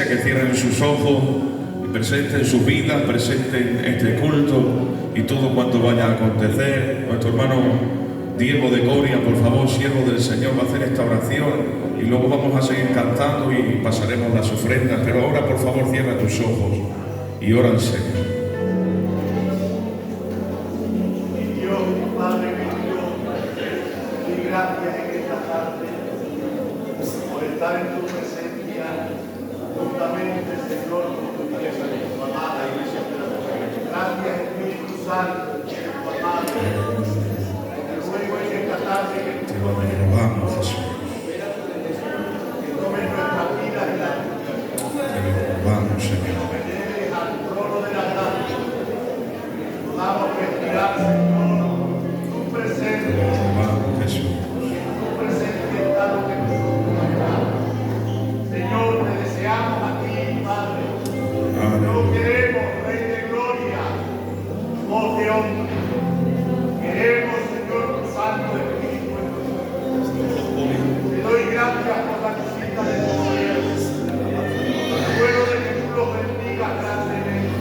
iglesia que cierren sus ojos y presenten sus vidas, presenten este culto y todo cuanto vaya a acontecer. Nuestro hermano Diego de Coria, por favor, siervo del Señor, va a hacer esta oración y luego vamos a seguir cantando y pasaremos las ofrendas. Pero ahora, por favor, cierra tus ojos y ora al Señor. Gracias en esta tarde por estar en tu presencia juntamente, Señor, con tu iglesia, tu amada iglesia. Gracias, Espíritu Santo, tu amada. Te ruego en esta tarde que tú tomes nuestras vidas y las tuyas. Señor. Me lleves al trono de la gracia. Podamos respirar, Señor, tu presencia. Señor, te deseamos a ti, Padre. No queremos, Rey de Gloria, voz de hombre. Queremos, Señor, tu Santo Espíritu. Te doy gracias por la visita de tu gobierno. Te ruego de que tú los bendigas grandemente.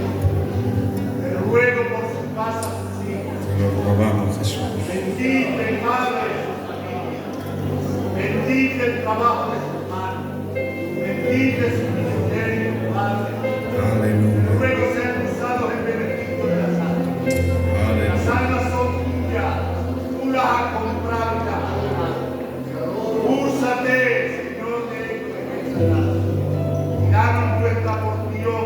Te ruego por su casa, sus hijos. Te lo rogamos, Jesús. Bendice, Padre, su familia. Bendice el trabajo de sus manos. Bendice su ministerio, Padre. Aleluya. Ruego sean usados en beneficio de las almas. Las almas son tuyas. Tú las has comprado y las has amado. Úsate, Señor, de esta tarde. Y danos nuestra porción.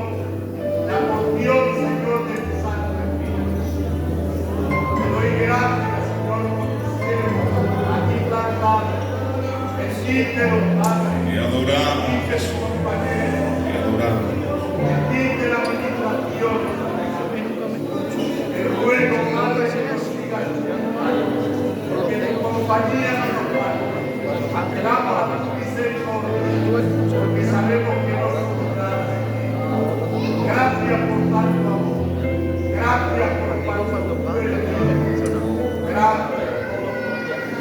La porción, Señor, de tu Santo Espíritu. Te doy gracias, Señor, por tu siervo aquí plantado. Bendícelo, Padre. Y adoramos, Jesús. Y adoramos. Bendice la administración. Te ruego, Padre, que nos sigas, porque tu compañía no nos falta. Apelamos a tu misericordia, porque sabemos que no somos nada. Gracias por tanto amor. Gracias por tanto poder. Gracias.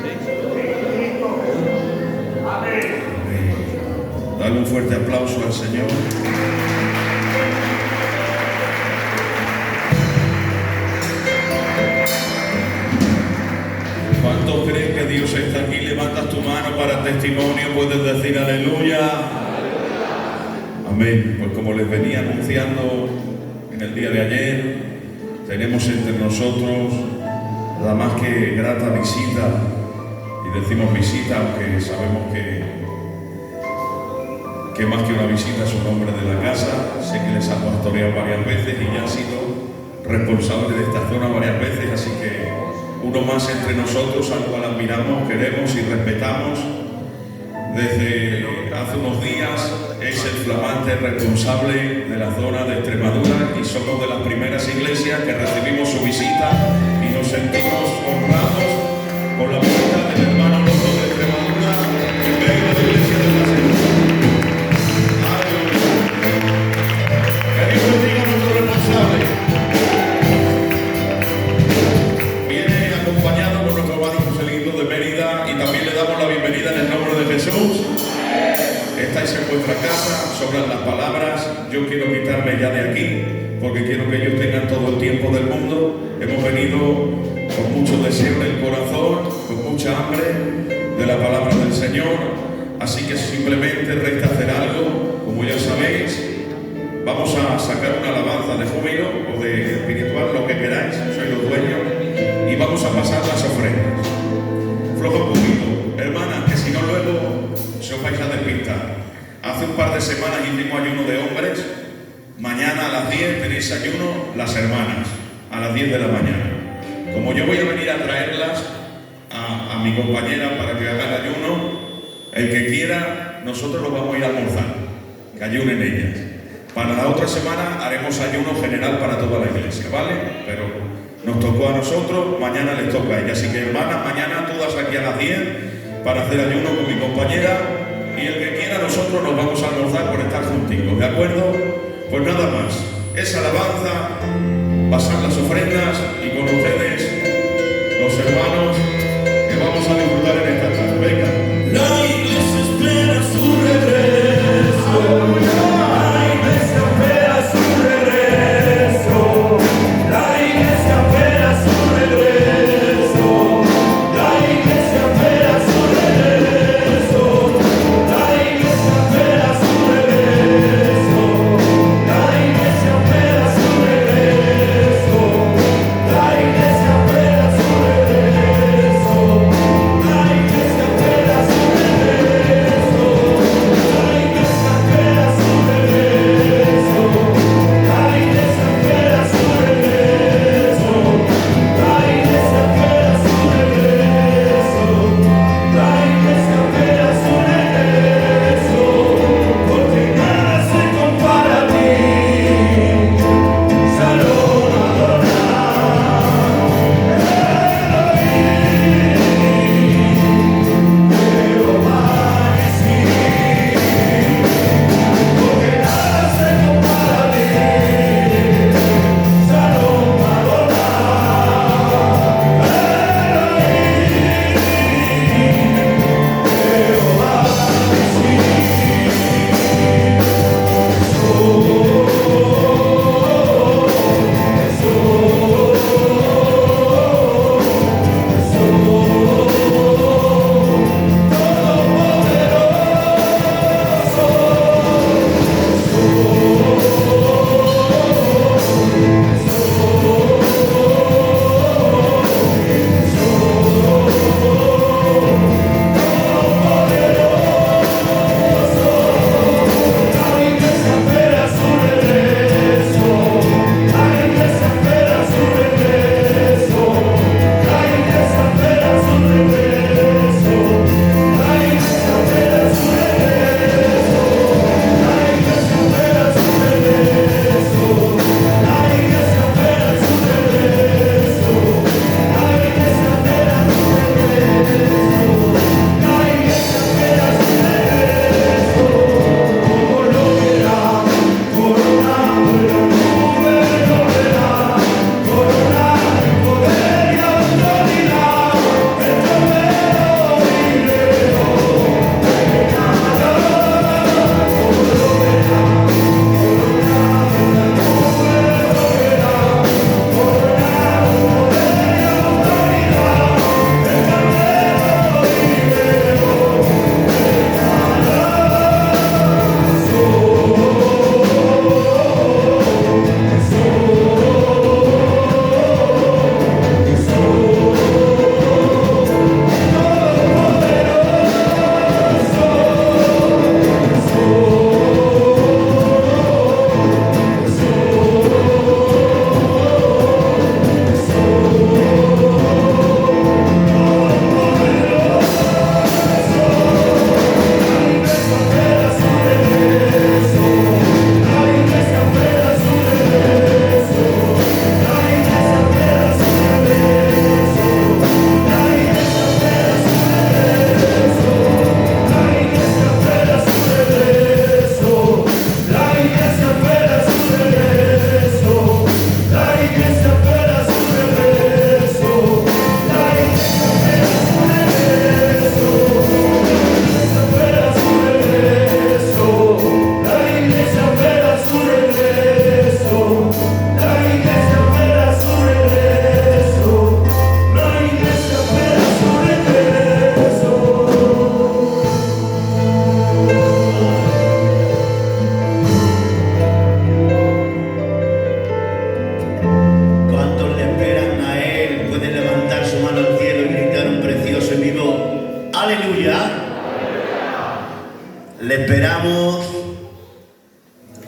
En Cristo Jesús. Amén. Dale un fuerte aplauso al Señor. ¿Cuántos creen que Dios está aquí? Levantas tu mano para testimonio, puedes decir aleluya. Amén. Pues como les venía anunciando en el día de ayer, tenemos entre nosotros la más que grata visita, y decimos visita aunque sabemos que más que una visita es un hombre de la casa. Sé que les ha pastoreado varias veces y ya ha sido responsable de esta zona varias veces, así que uno más entre nosotros al cual admiramos, queremos y respetamos. Desde hace unos días es el flamante responsable de la zona de Extremadura y somos de las primeras iglesias que recibimos su visita y nos sentimos honrados por la visita del hermano Loco de Extremadura que venga de la iglesia de la Señora. Viene acompañado por nuestro hermano Joselito de Mérida y también le damos la bienvenida en el nombre de Jesús. Estáis en vuestra casa, sobran las palabras. Yo quiero quitarme ya de aquí porque quiero que ellos tengan todo el tiempo del mundo. Hemos venido con mucho deseo en el corazón, con mucha hambre de la palabra del Señor. Así que simplemente resta hacer algo, como ya sabéis. Vamos a sacar una alabanza de júbilo o de espiritual, lo que queráis, sois los dueños, y vamos a pasar las ofrendas. Floja un poquito, hermanas, que si no luego se os vais a despistar. Hace un par de semanas hicimos ayuno de hombres. Mañana a las 10 tenéis ayuno las hermanas, a las 10 de la mañana. Como yo voy a venir a traerlas a mi compañera para que haga el ayuno, el que quiera, nosotros lo vamos a ir a almorzar, que ayunen ellas. Para la otra semana haremos ayuno general para toda la iglesia, ¿vale? Pero nos tocó a nosotros, mañana les toca a ella. Así que hermanas, mañana todas aquí a las 10 para hacer ayuno con mi compañera. Y el que quiera, nosotros nos vamos a almorzar por estar juntitos, ¿de acuerdo? Pues nada más, esa alabanza, pasar las ofrendas y con ustedes, los hermanos, que vamos a disfrutar en esta tarde. Venga. La iglesia espera su regreso.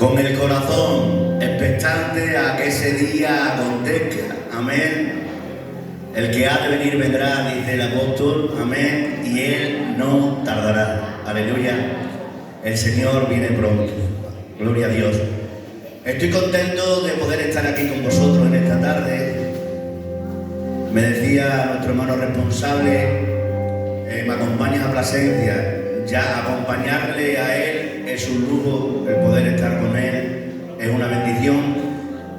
con el corazón expectante a que ese día acontezca. Amén. El que ha de venir vendrá, dice el apóstol. Amén. Y Él no tardará. Aleluya. El Señor viene pronto. Gloria a Dios. Estoy contento de poder estar aquí con vosotros en esta tarde. Me decía nuestro hermano responsable, me acompaña a Plasencia. Ya acompañarle a Él es un lujo, el poder estar con Él es una bendición,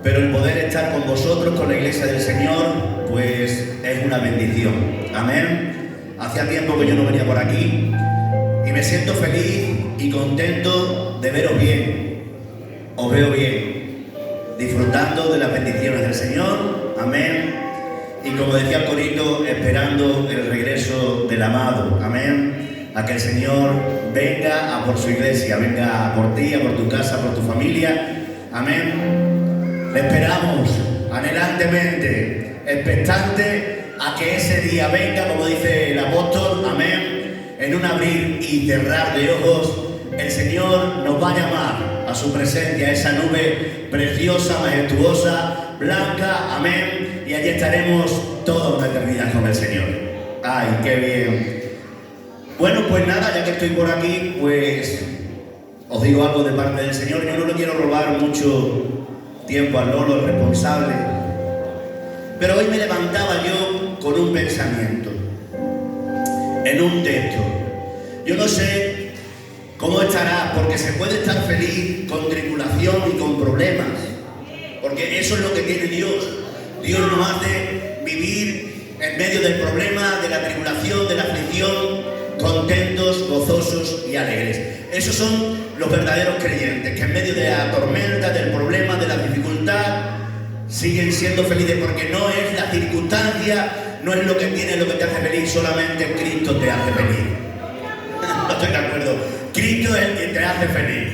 pero el poder estar con vosotros, con la iglesia del Señor, pues es una bendición. Amén. Hacía tiempo que yo no venía por aquí y me siento feliz y contento de veros bien. Os veo bien, disfrutando de las bendiciones del Señor. Amén. Y como decía el corito, esperando el regreso del amado. Amén. A que el Señor venga a por su iglesia, venga a por ti, a por tu casa, por tu familia. Amén. Le esperamos anhelantemente, expectante a que ese día venga, como dice el apóstol. Amén. En un abrir y cerrar de ojos, el Señor nos va a llamar a su presencia, esa nube preciosa, majestuosa, blanca. Amén. Y allí estaremos toda una eternidad con el Señor. ¡Ay, qué bien! Bueno, pues nada, ya que estoy por aquí, pues os digo algo de parte del Señor. Yo no le quiero robar mucho tiempo al Lolo, el responsable, pero hoy me levantaba yo con un pensamiento, en un texto. Yo no sé cómo estarás, porque se puede estar feliz con tribulación y con problemas, porque eso es lo que tiene Dios. Dios nos hace vivir en medio del problema, de la tribulación, de la aflicción, contentos, gozosos y alegres. Esos son los verdaderos creyentes, que en medio de la tormenta, del problema, de la dificultad, siguen siendo felices, porque no es la circunstancia, no es lo que tienes lo que te hace feliz, solamente Cristo te hace feliz. No estoy de acuerdo. Cristo es el que te hace feliz.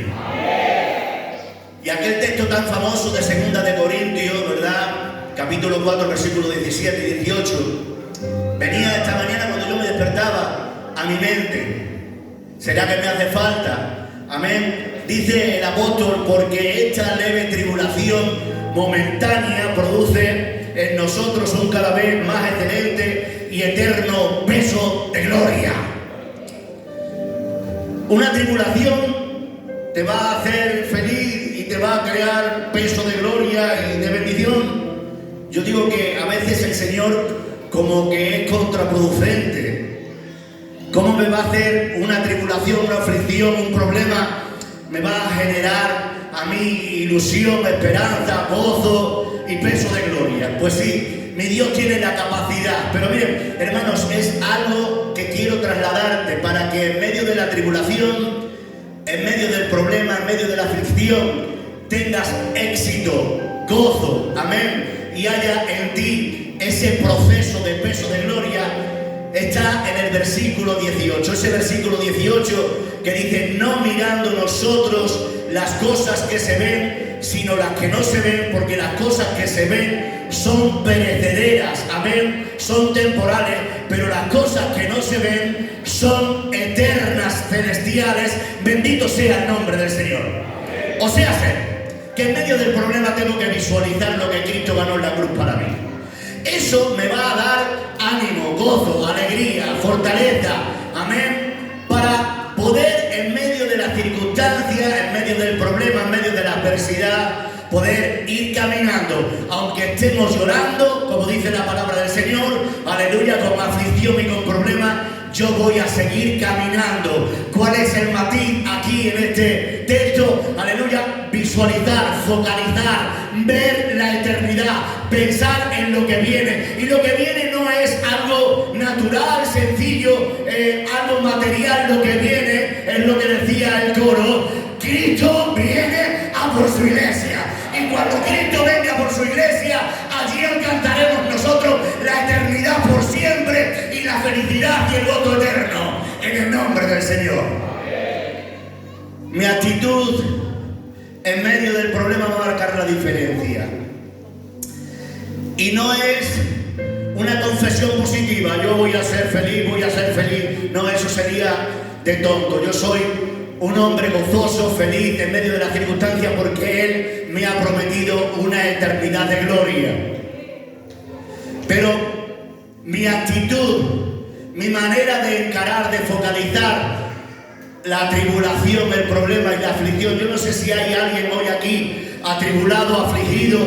Y aquel texto tan famoso de 2 de Corintios, ¿verdad? Capítulo 4, versículos 17 y 18, venía esta mañana cuando yo me despertaba a mi mente. ¿Será que me hace falta? Amén. Dice el apóstol, porque esta leve tribulación momentánea produce en nosotros un cada vez más excelente y eterno peso de gloria. Una tribulación te va a hacer feliz y te va a crear peso de gloria y de bendición. Yo digo que a veces el Señor como que es contraproducente. ¿Cómo me va a hacer una tribulación, una aflicción, un problema? Me va a generar a mí ilusión, esperanza, gozo y peso de gloria. Pues sí, mi Dios tiene la capacidad. Pero miren, hermanos, es algo que quiero trasladarte para que en medio de la tribulación, en medio del problema, en medio de la aflicción, tengas éxito, gozo, amén, y haya en ti ese proceso de peso de gloria. Está en el versículo 18, ese versículo 18 que dice: no mirando nosotros las cosas que se ven, sino las que no se ven, porque las cosas que se ven son perecederas, amén, son temporales, pero las cosas que no se ven son eternas, celestiales. Bendito sea el nombre del Señor. O sea, que en medio del problema tengo que visualizar lo que Cristo ganó en la cruz para mí. Eso me va a dar ánimo, gozo, alegría, fortaleza, amén, para poder en medio de las circunstancias, en medio del problema, en medio de la adversidad, poder ir caminando, aunque estemos llorando, como dice la palabra del Señor, aleluya, con aflicción y con problemas, yo voy a seguir caminando. ¿Cuál es el matiz aquí en este texto? Aleluya, visualizar, focalizar, ver la eternidad, pensar en lo que viene. Y lo que viene no es algo natural, sencillo, algo material. Lo que viene es lo que decía el coro: Cristo viene a por su iglesia. Y cuando Cristo venga por su iglesia, allí alcanzaremos nosotros la eternidad por siempre y la felicidad y el gozo eterno, en el nombre del Señor. Mi actitud en medio del problema va a marcar la diferencia. Y no es una confesión positiva: yo voy a ser feliz, voy a ser feliz. No, eso sería de tonto. Yo soy un hombre gozoso, feliz en medio de las circunstancias, porque Él me ha prometido una eternidad de gloria. Pero mi actitud, mi manera de encarar, de focalizar la tribulación, el problema y la aflicción, yo no sé si hay alguien hoy aquí atribulado, afligido,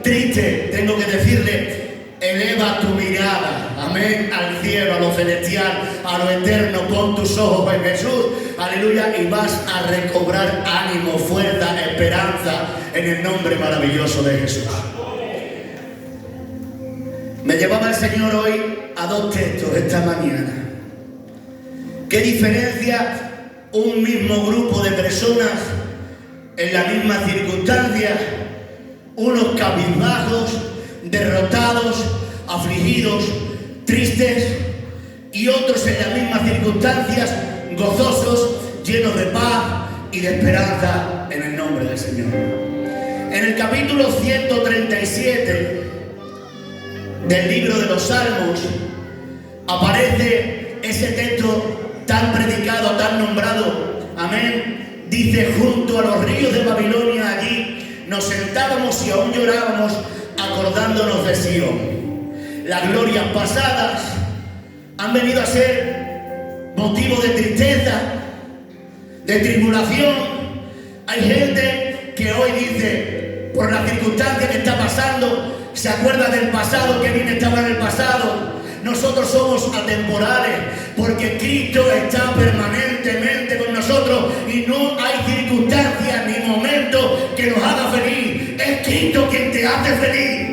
triste, tengo que decirle, eleva tu mirada, amén, al cielo, a lo celestial, a lo eterno, pon tus ojos en Jesús, aleluya, y vas a recobrar ánimo, fuerza, esperanza, en el nombre maravilloso de Jesús. Me llevaba el Señor hoy a dos textos esta mañana. ¿Qué diferencia un mismo grupo de personas en la misma circunstancia? Unos cabizbajos, derrotados, afligidos, tristes, y otros en las mismas circunstancias, gozosos, llenos de paz y de esperanza en el nombre del Señor. En el capítulo 137 del libro de los Salmos aparece ese texto tan predicado, tan nombrado, amén. Dice: junto a los ríos de Babilonia allí nos sentábamos y aún llorábamos acordándonos de Sion. Las glorias pasadas han venido a ser motivo de tristeza, de tribulación. Hay gente que hoy dice, por la circunstancia que está pasando, se acuerda del pasado, que bien estaba en el pasado. Nosotros somos atemporales porque Cristo está permanentemente con nosotros y no hay circunstancias ni momentos que nos haga feliz. Es Cristo quien te hace feliz.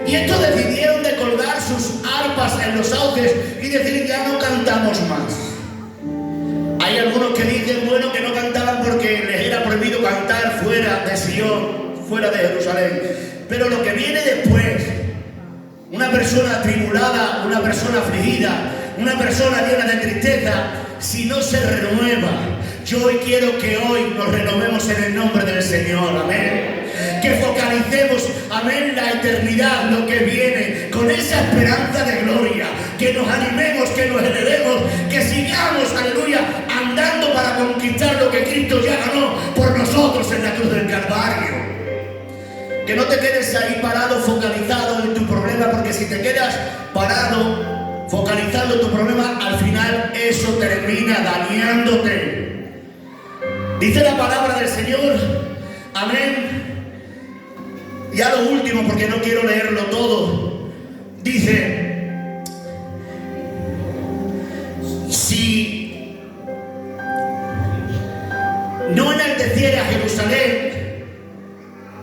Y estos decidieron de colgar sus arpas en los sauces y decir: ya no cantamos más. Hay algunos que dicen, bueno, que no cantaban porque les era prohibido cantar fuera de Sion, fuera de Jerusalén. Pero lo que viene después, una persona atribulada, una persona afligida, una persona llena de tristeza, si no se renueva, yo hoy quiero que hoy nos renovemos en el nombre del Señor, amén. Que focalicemos, amén, la eternidad, lo que viene, con esa esperanza de gloria, que nos animemos, que nos elevemos, que sigamos, aleluya, andando para conquistar lo que Cristo ya ganó por nosotros en la cruz del Calvario. Que no te quedes ahí parado, focalizado en tu problema, porque si te quedas parado, focalizando tu problema, al final eso termina dañándote. Dice la palabra del Señor, amén. Ya lo último, porque no quiero leerlo todo. Dice: si no enalteciere a Jerusalén,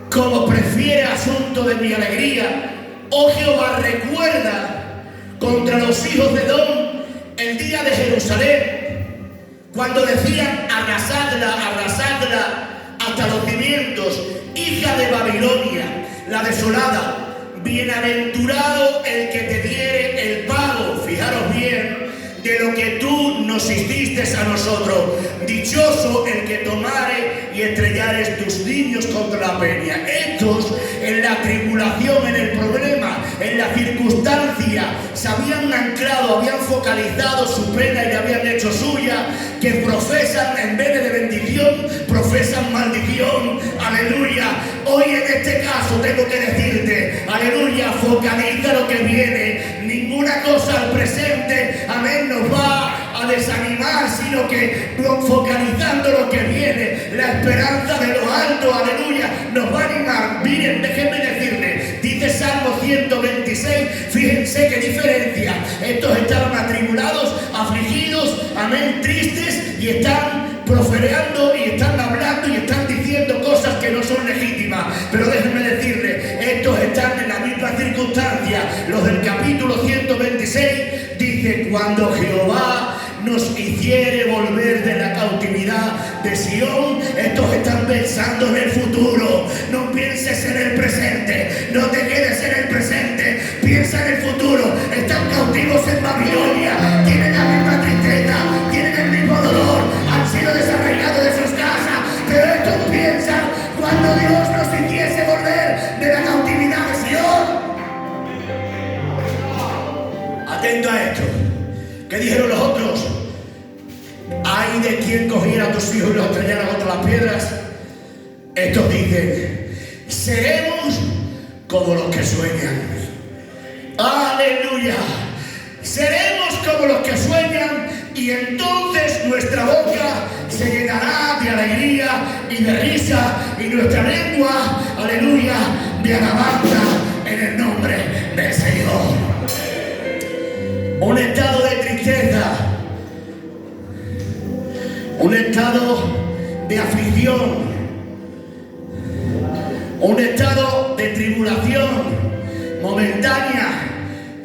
como prefiere asunto de mi alegría, oh Jehová, recuerda contra los hijos de Edom el día de Jerusalén, cuando decían: arrasadla, arrasadla hasta los cimientos, hija de Babilonia, la desolada. Bienaventurado el que te diere el pago, fijaros bien, de lo que tú nos hiciste a nosotros. Dichoso el que tomare y estrellares tus niños contra la peña. Estos, en la tribulación, en el problema, en la circunstancia, se habían anclado, habían focalizado su pena y la habían hecho suya, que profesan, en vez de bendición, profesan maldición. Aleluya. Hoy en este caso tengo que decirte, aleluya, focaliza lo que viene. Ninguna cosa al presente, amén, nos va a desanimar, sino que focalizando lo que viene, la esperanza de lo alto, aleluya, nos va a animar. Miren, déjenme decirles, dice Salmo 126, fíjense qué diferencia. Estos estaban atribulados, afligidos, amén, tristes, y están profereando y están hablando y están diciendo cosas que no son legítimas. Pero déjenme decirles, estos están en la misma circunstancia. Los del capítulo 126 dice: cuando Jehová nos hiciere volver de la cautividad de Sion. Estos están pensando en el futuro. No pienses en el presente, no te quedes en el presente, piensa en el futuro. Están cautivos en Babilonia, tienen la misma tristeza, tienen el mismo dolor, han sido desarraigados de sus casas, pero estos piensan cuando Dios nos hiciese volver de la cautividad de Sion. Atento a esto. ¿Qué dijeron los otros? Ay de quien cogiera a tus hijos y los estrellara contra las piedras. Estos dicen: seremos como los que sueñan. Aleluya. Seremos como los que sueñan, y entonces nuestra boca se llenará de alegría y de risa, y nuestra lengua, aleluya, de alabanza en el nombre del Señor. Un estado de tristeza, un estado de aflicción, un estado de tribulación momentánea.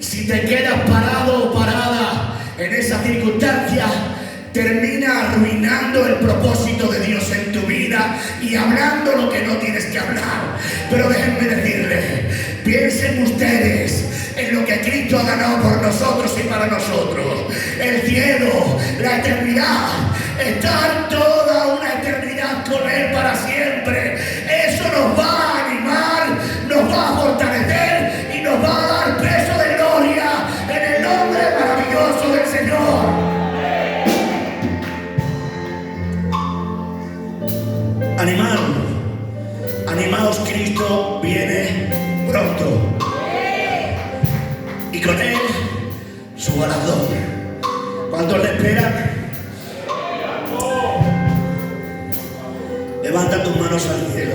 Si te quedas parado o parada en esa circunstancia, termina arruinando el propósito de Dios en tu vida y hablando lo que no tienes que hablar. Pero déjenme decirles, piensen ustedes en lo que Cristo ha ganado por nosotros y para nosotros. El cielo, la eternidad, estar toda una eternidad con Él para siempre. Eso nos va a animar, nos va a fortalecer y nos va a dar peso de gloria en el nombre maravilloso del Señor. Animaos, Cristo viene pronto. Y con Él su galardón. ¿Cuántos le esperan? Levanta tus manos al cielo.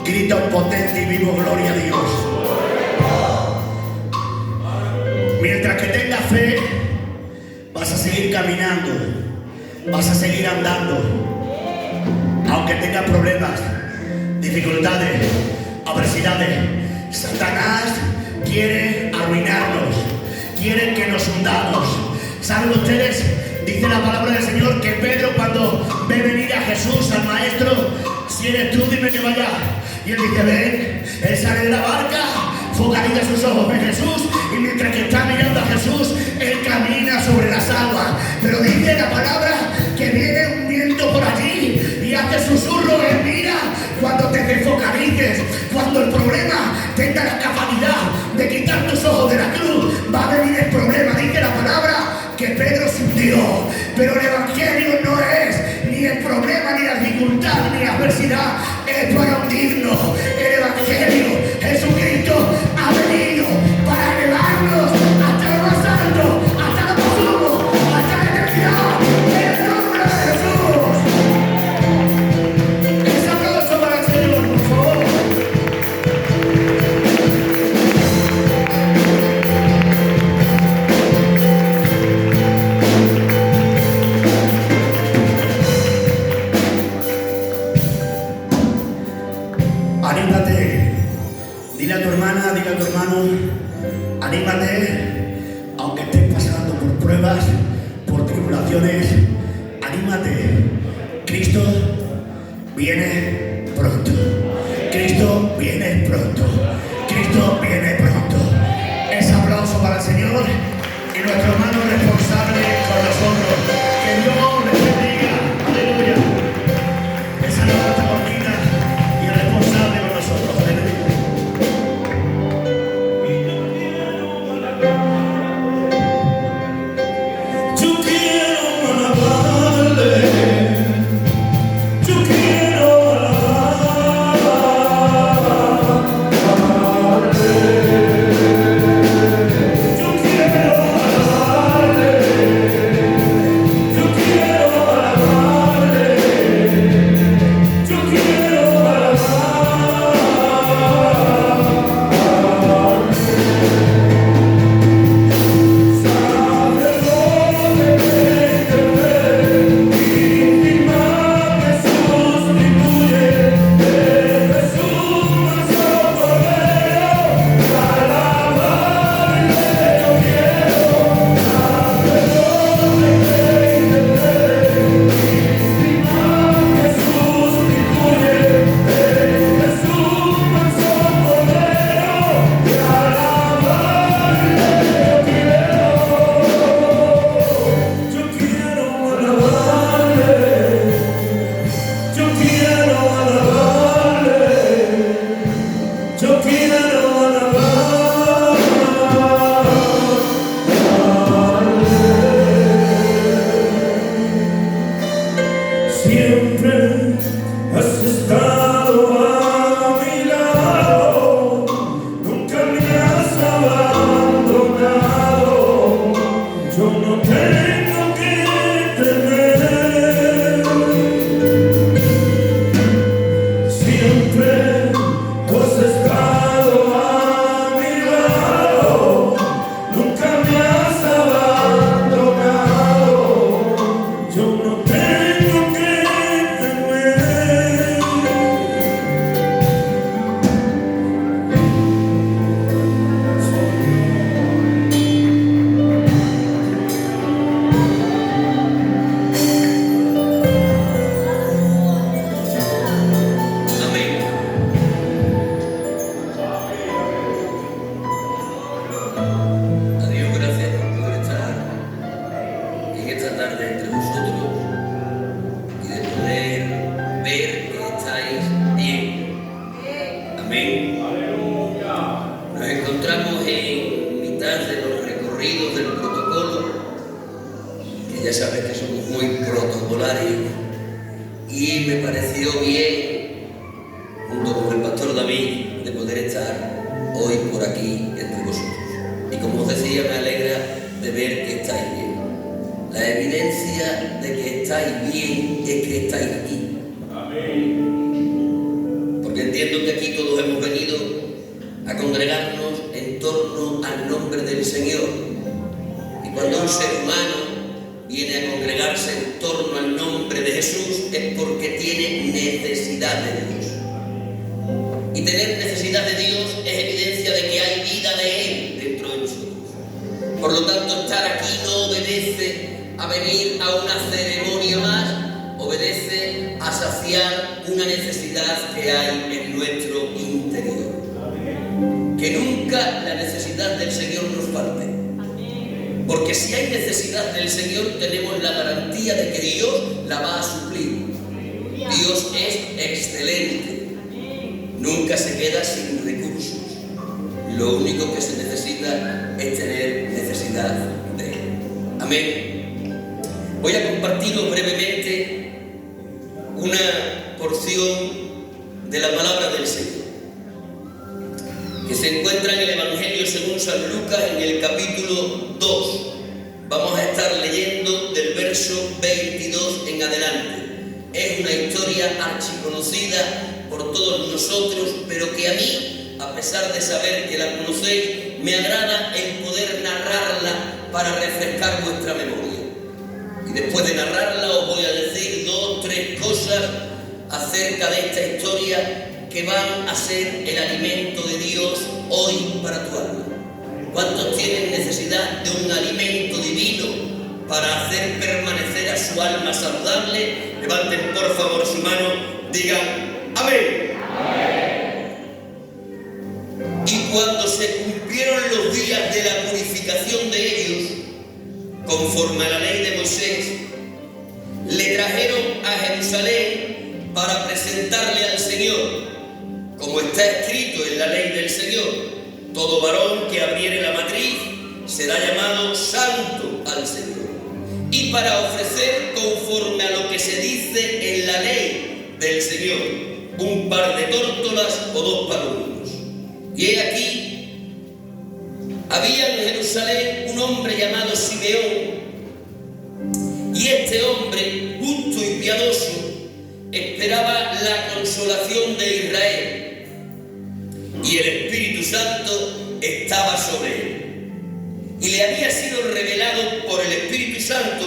Grita un potente y vivo gloria a Dios. Mientras que tengas fe, vas a seguir caminando, vas a seguir andando. Aunque tengas problemas, dificultades, adversidades, Satanás quiere arruinarnos, quiere que nos hundamos. ¿Saben ustedes? Dice la palabra del Señor que Pedro, cuando ve venir a Jesús, al maestro: si eres tú, dime que vaya. Y él dice: ven. Él sale de la barca, focaliza sus ojos en Jesús, y mientras que está mirando a Jesús, él camina sobre las aguas. Pero dice la palabra que viene un viento por allí y hace susurro. Él mira. Cuando te desfocalices, cuando el problema tenga la capacidad de quitar tus ojos de la cruz, va a venir el problema. Dice la palabra que Pedro se hundió, pero el evangelio no es ni el problema, ni la dificultad, ni la adversidad, es para hundirnos. El evangelio, Jesucristo ha venido para elevarnos hasta lo más alto, hasta lo más sumo, hasta la eternidad, en el nombre de Jesús. Ese aplauso para el Señor, por favor. Anímate, dile a tu hermana, dile a tu hermano, anímate, aunque estés pasando por pruebas, por tribulaciones, anímate. Cristo viene pronto, Cristo viene pronto, Cristo viene pronto. Ese aplauso para el Señor y nuestro hermano responsable con nosotros. Que Dios les bendiga, aleluya. Esa alabanza bonita y el responsable con nosotros, aleluya. Yo quiero alabarle, yo quiero alabarle. estado a mi lado, nunca me has abandonado. Yo no tengo que temer, siempre tú has estado a mi lado, nunca me has abandonado. Yo no tengo que temer. Amén. A Dios gracias por poder estar en esta tarde entre vosotros y de poder ver que estáis bien. Amén. Nos encontramos en mitad de los recorridos del protocolo, que ya sabes que somos muy protocolarios, y me pareció bien, junto con el pastor David, de poder estar hoy por aquí entre vosotros. Y como os decía, me alegra de ver que estáis bien. La evidencia de que estáis bien es que estáis aquí. Porque entiendo que aquí todos hemos venido a congregarnos en torno al nombre del Señor. Y cuando un ser humano viene a congregarse en torno al nombre de Jesús es porque tiene necesidad de Dios. Y tener necesidad de Dios es evidencia de que hay vida de Él dentro de nosotros. Por lo tanto, estar aquí no obedece a venir a una ceremonia más, obedece a saciar una necesidad que hay en nuestro interior. Que nunca la necesidad del Señor nos falte. Porque si hay necesidad del Señor, tenemos la garantía de que Dios la va a suplir. Dios es excelente. Nunca se queda sin recursos. Lo único que se necesita es tener necesidad de Él. Amén. Voy a compartiros brevemente una porción de la palabra del Señor, que se encuentra en el Evangelio según San Lucas, en el capítulo 2. Vamos a estar leyendo del verso 22 en adelante. Es una historia archiconocida por todos nosotros, pero que a mí, a pesar de saber que la conocéis, me agrada el poder narrarla para refrescar vuestra memoria. Y después de narrarla os voy a decir 2 o 3 cosas acerca de esta historia que van a ser el alimento de Dios hoy para tu alma. ¿Cuántos tienen necesidad de un alimento divino para hacer permanecer a su alma saludable? Levanten por favor su mano, digan amén. Y cuando se cumplieron los días de la purificación de ellos, conforme a la ley de Moisés, le trajeron a Jerusalén para presentarle al Señor, como está escrito en la ley del Señor: todo varón que abriere la matriz será llamado santo al Señor. Y para ofrecer, conforme a lo que se dice en la ley del Señor, un par de tórtolas o 2 palominos. Y he aquí, había en Jerusalén un hombre llamado Simeón, y este hombre, justo y piadoso, esperaba la consolación de Israel, y el Espíritu Santo estaba sobre él. Y le había sido revelado por el Espíritu Santo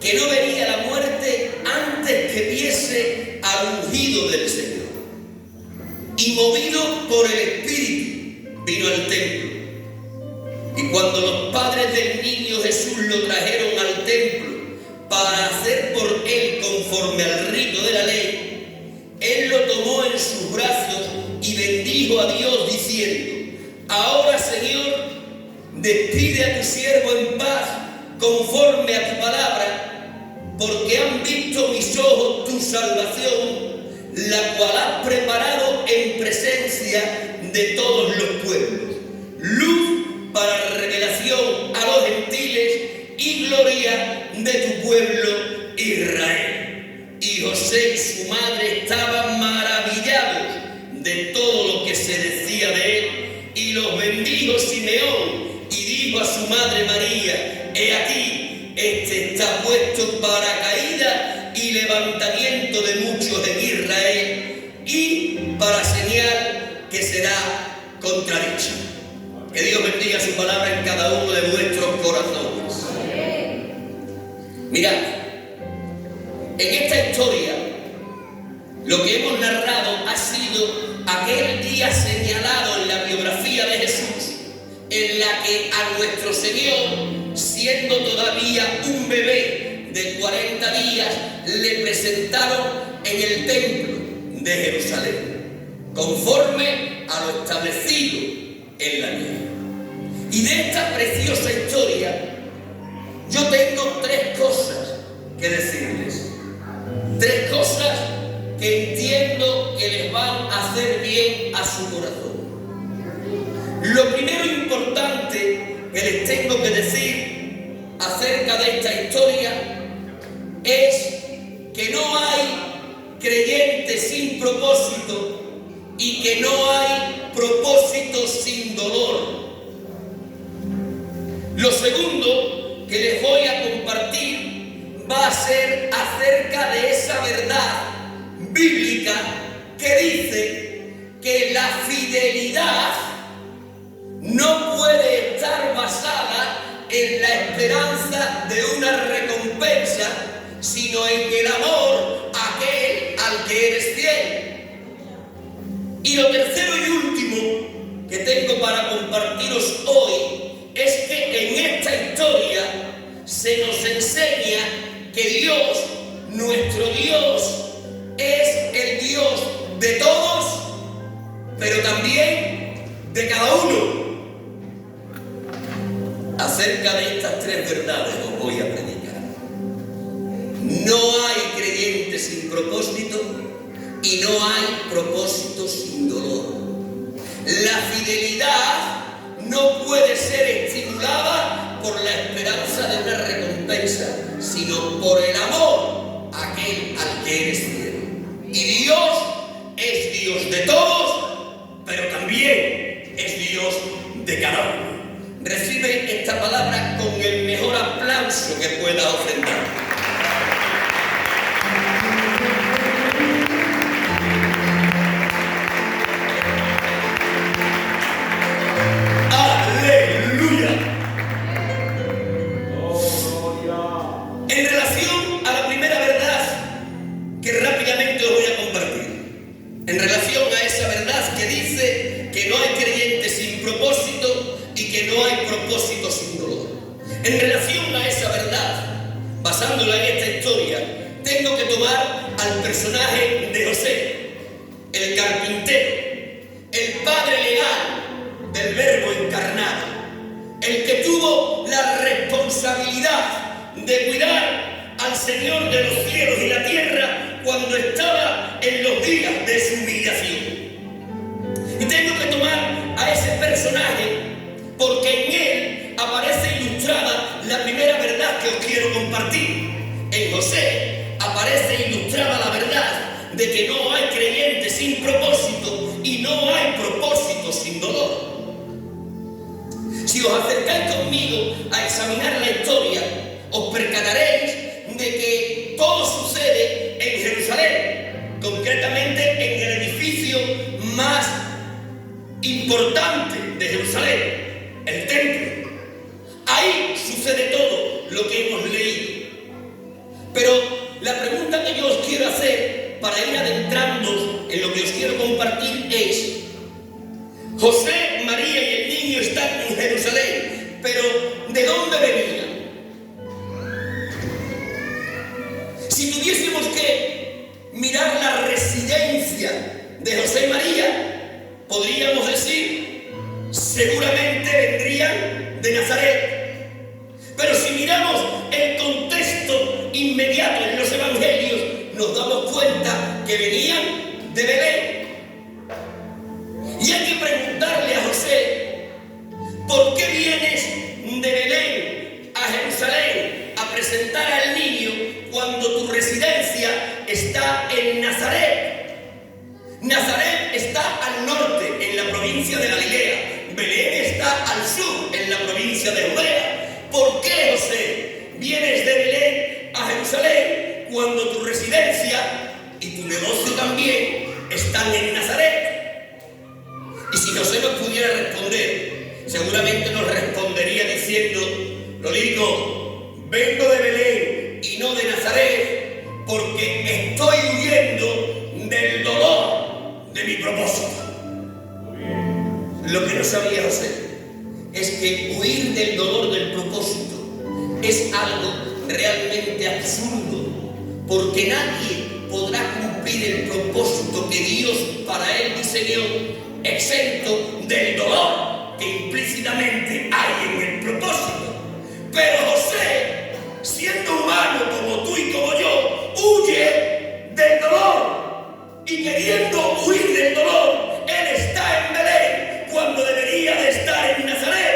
que no vería la muerte antes que viese al ungido del Señor. Y movido por el Espíritu, vino al templo. Y cuando los padres del niño Jesús lo trajeron al templo para hacer por él conforme al rito de la ley, él lo tomó en sus brazos y bendijo a Dios diciendo: ahora, Señor, despide a tu siervo en paz conforme a tu palabra, porque han visto mis ojos tu salvación, la cual has preparado en presencia de todos los pueblos, luz para revelación a los gentiles y gloria de tu pueblo Israel. y José y su madre estaban maravillados de todo lo que se decía de él. Y los bendijo Simeón y dijo a su madre María: he aquí, este está puesto para caída y levantamiento de muchos en Israel, y para señal que será contradicha. Que Dios bendiga su palabra en cada uno de vuestros corazones. Mirad, en esta historia lo que hemos narrado ha sido aquel día señalado en la biografía de Jesús, en la que a nuestro Señor, siendo todavía un bebé de 40 días, le presentaron en el templo de Jerusalén, conforme a lo establecido en la ley. Y de esta preciosa historia yo tengo tres cosas que decirles. Tres cosas que entiendo que les van a hacer bien a su corazón. Lo primero importante que les tengo que decir acerca de esta historia es que no hay creyente sin propósito y que no hay propósito sin dolor. Lo segundo que les voy a compartir va a ser acerca de esa verdad bíblica que dice que la fidelidad no puede estar basada en la esperanza de una recompensa, sino en el amor a aquel al que eres fiel. Y lo tercero y último que tengo para compartiros hoy es que en esta historia se nos enseña que Dios, nuestro Dios, es el Dios de todos, pero también de cada uno. Acerca de estas tres verdades os voy a predicar. No hay creyente sin propósito y no hay propósito sin dolor. La fidelidad no puede ser estimulada por la esperanza de una recompensa, sino por el amor a aquel al que eres fiel. Y Dios es Dios de todos, pero también es Dios de cada uno. Recibe esta palabra con el mejor aplauso que puedas ofrendar. En relación a la primera verdad que rápidamente os voy a compartir, en relación a esa verdad que dice que no hay creyente sin propósito y que no hay propósito sin dolor, en relación a esa verdad, basándola en esta historia, tengo que tomar al personaje de José, el carpintero, el padre legal del Verbo encarnado, el que tuvo la responsabilidad de cuidar al Señor de los cielos y la tierra cuando estaba en los días de su humillación. Y tengo que tomar a ese personaje porque en él aparece ilustrada la primera verdad que os quiero compartir. En José aparece ilustrada la verdad de que no hay creyente sin propósito y no hay propósito sin dolor. Si os acercáis conmigo a examinar la historia, os percataréis de que todo sucede en Jerusalén, concretamente en el edificio más importante de Jerusalén, el templo. Ahí sucede todo lo que hemos leído. Pero la pregunta que yo os quiero hacer para ir adentrándonos en lo que os quiero compartir es: José, María y el niño están en Jerusalén, pero ¿de dónde venían? Si tuviésemos que mirar la residencia de José y María, podríamos decir, seguramente vendrían de Nazaret. Pero si miramos el contexto inmediato en los evangelios, nos damos cuenta que venían de Belén. Y hay que preguntarle a José: ¿por qué vienes de Belén a Jerusalén a presentar al niño cuando tu residencia está en Nazaret. Nazaret está al norte, en la provincia de Galilea. Belén está al sur, en la provincia de Judea. ¿Por qué, José, vienes de Belén a Jerusalén cuando tu residencia y tu negocio también están en Nazaret? Y si José nos pudiera responder, seguramente nos respondería diciendo: Lorico, vengo de Belén y no de Nazaret porque estoy huyendo del dolor de mi propósito. Lo que no sabía José es que huir del dolor del propósito es algo realmente absurdo, porque nadie podrá cumplir el propósito que Dios para él diseñó exento del dolor que implícitamente hay en el propósito. Pero José, siendo humano como tú y como yo, huye del dolor, y queriendo huir del dolor, él está en Belén cuando debería de estar en Nazaret.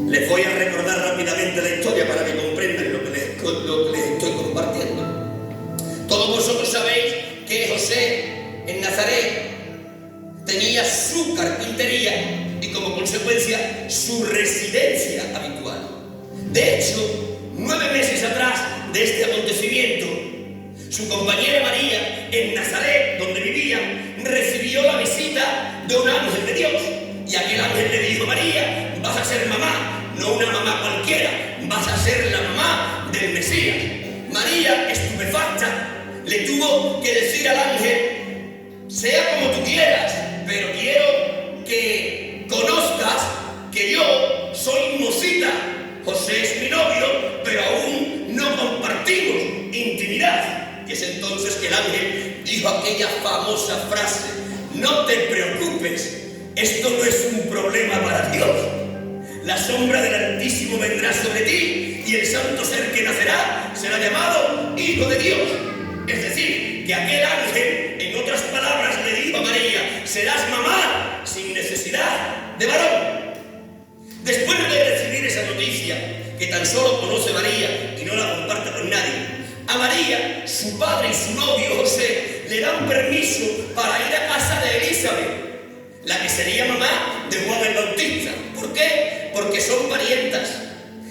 Les voy a recordar rápidamente la historia para que comprendan lo que les estoy compartiendo. Todos vosotros sabéis que José en Nazaret tenía su carpintería y como consecuencia su residencia habitual. De hecho, 9 meses atrás de este acontecimiento, su compañera María, en Nazaret, donde vivían, recibió la visita de un ángel de Dios. Y aquel ángel le dijo: María, vas a ser mamá, no una mamá cualquiera, vas a ser la mamá del Mesías. María, estupefacta, le tuvo que decir al ángel: sea como tú quieras, pero quiero que conozcas que yo soy mocita. José es mi novio, pero aún no compartimos intimidad. Y es entonces que el ángel dijo aquella famosa frase: no te preocupes, esto no es un problema para Dios. La sombra del Altísimo vendrá sobre ti y el santo ser que nacerá será llamado Hijo de Dios. Es decir, que aquel ángel, en otras palabras, le dijo a María: serás mamá sin necesidad de varón. Después de recibir esa noticia, que tan solo conoce María y no la comparte con nadie, a María, su padre y su novio José le dan permiso para ir a casa de Elizabeth, la que sería mamá de Juan el Bautista. ¿Por qué? Porque son parientas.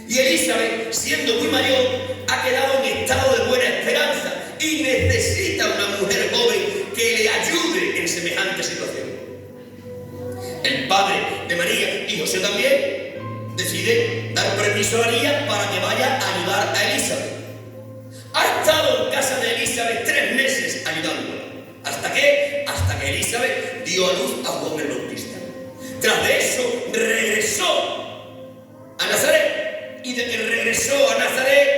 Y Elizabeth, siendo muy mayor, ha quedado en estado de buena esperanza y necesita una mujer joven que le ayude en semejante situación. El padre de María y José también decide dar permiso a María para que vaya a ayudar a Elizabeth. Ha estado en casa de Elizabeth 3 meses ayudándola. ¿Hasta qué? Hasta que Elizabeth dio a luz a Juan el Bautista. Tras de eso regresó a Nazaret, y de que regresó a Nazaret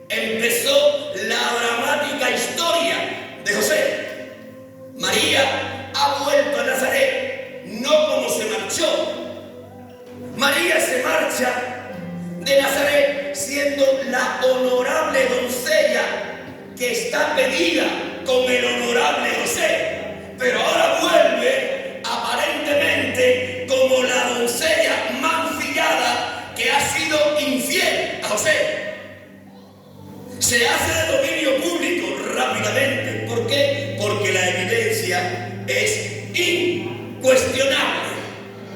empezó la dramática historia de José. María ha vuelto a Nazaret, no como se marchó. María se marcha de Nazaret siendo la honorable doncella que está pedida con el honorable José, pero ahora vuelve aparentemente como la doncella mancillada que ha sido infiel a José. Se hace de dominio público rápidamente. ¿Por qué? Porque la evidencia es incuestionable.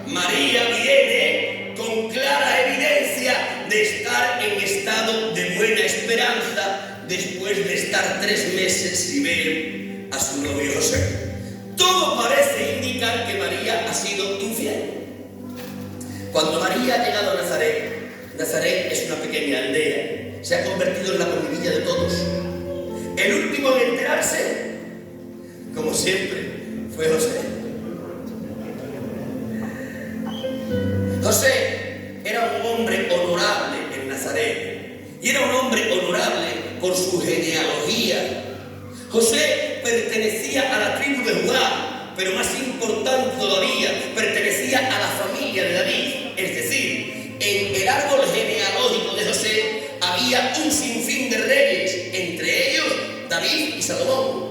María viene con clara evidencia de estar en estado de buena esperanza después de estar 3 meses sin ver a su novio José. Todo parece indicar que María ha sido infiel. Cuando María ha llegado a Nazaret, Nazaret es una pequeña aldea, se ha convertido en la comidilla de todos. El último en enterarse, como siempre, fue José. José era un hombre honorable en Nazaret, y era un hombre honorable por su genealogía. José pertenecía a la tribu de Judá, pero más importante todavía, pertenecía a la familia de David. Es decir, en el árbol genealógico de José había un sinfín de reyes, entre ellos David y Salomón.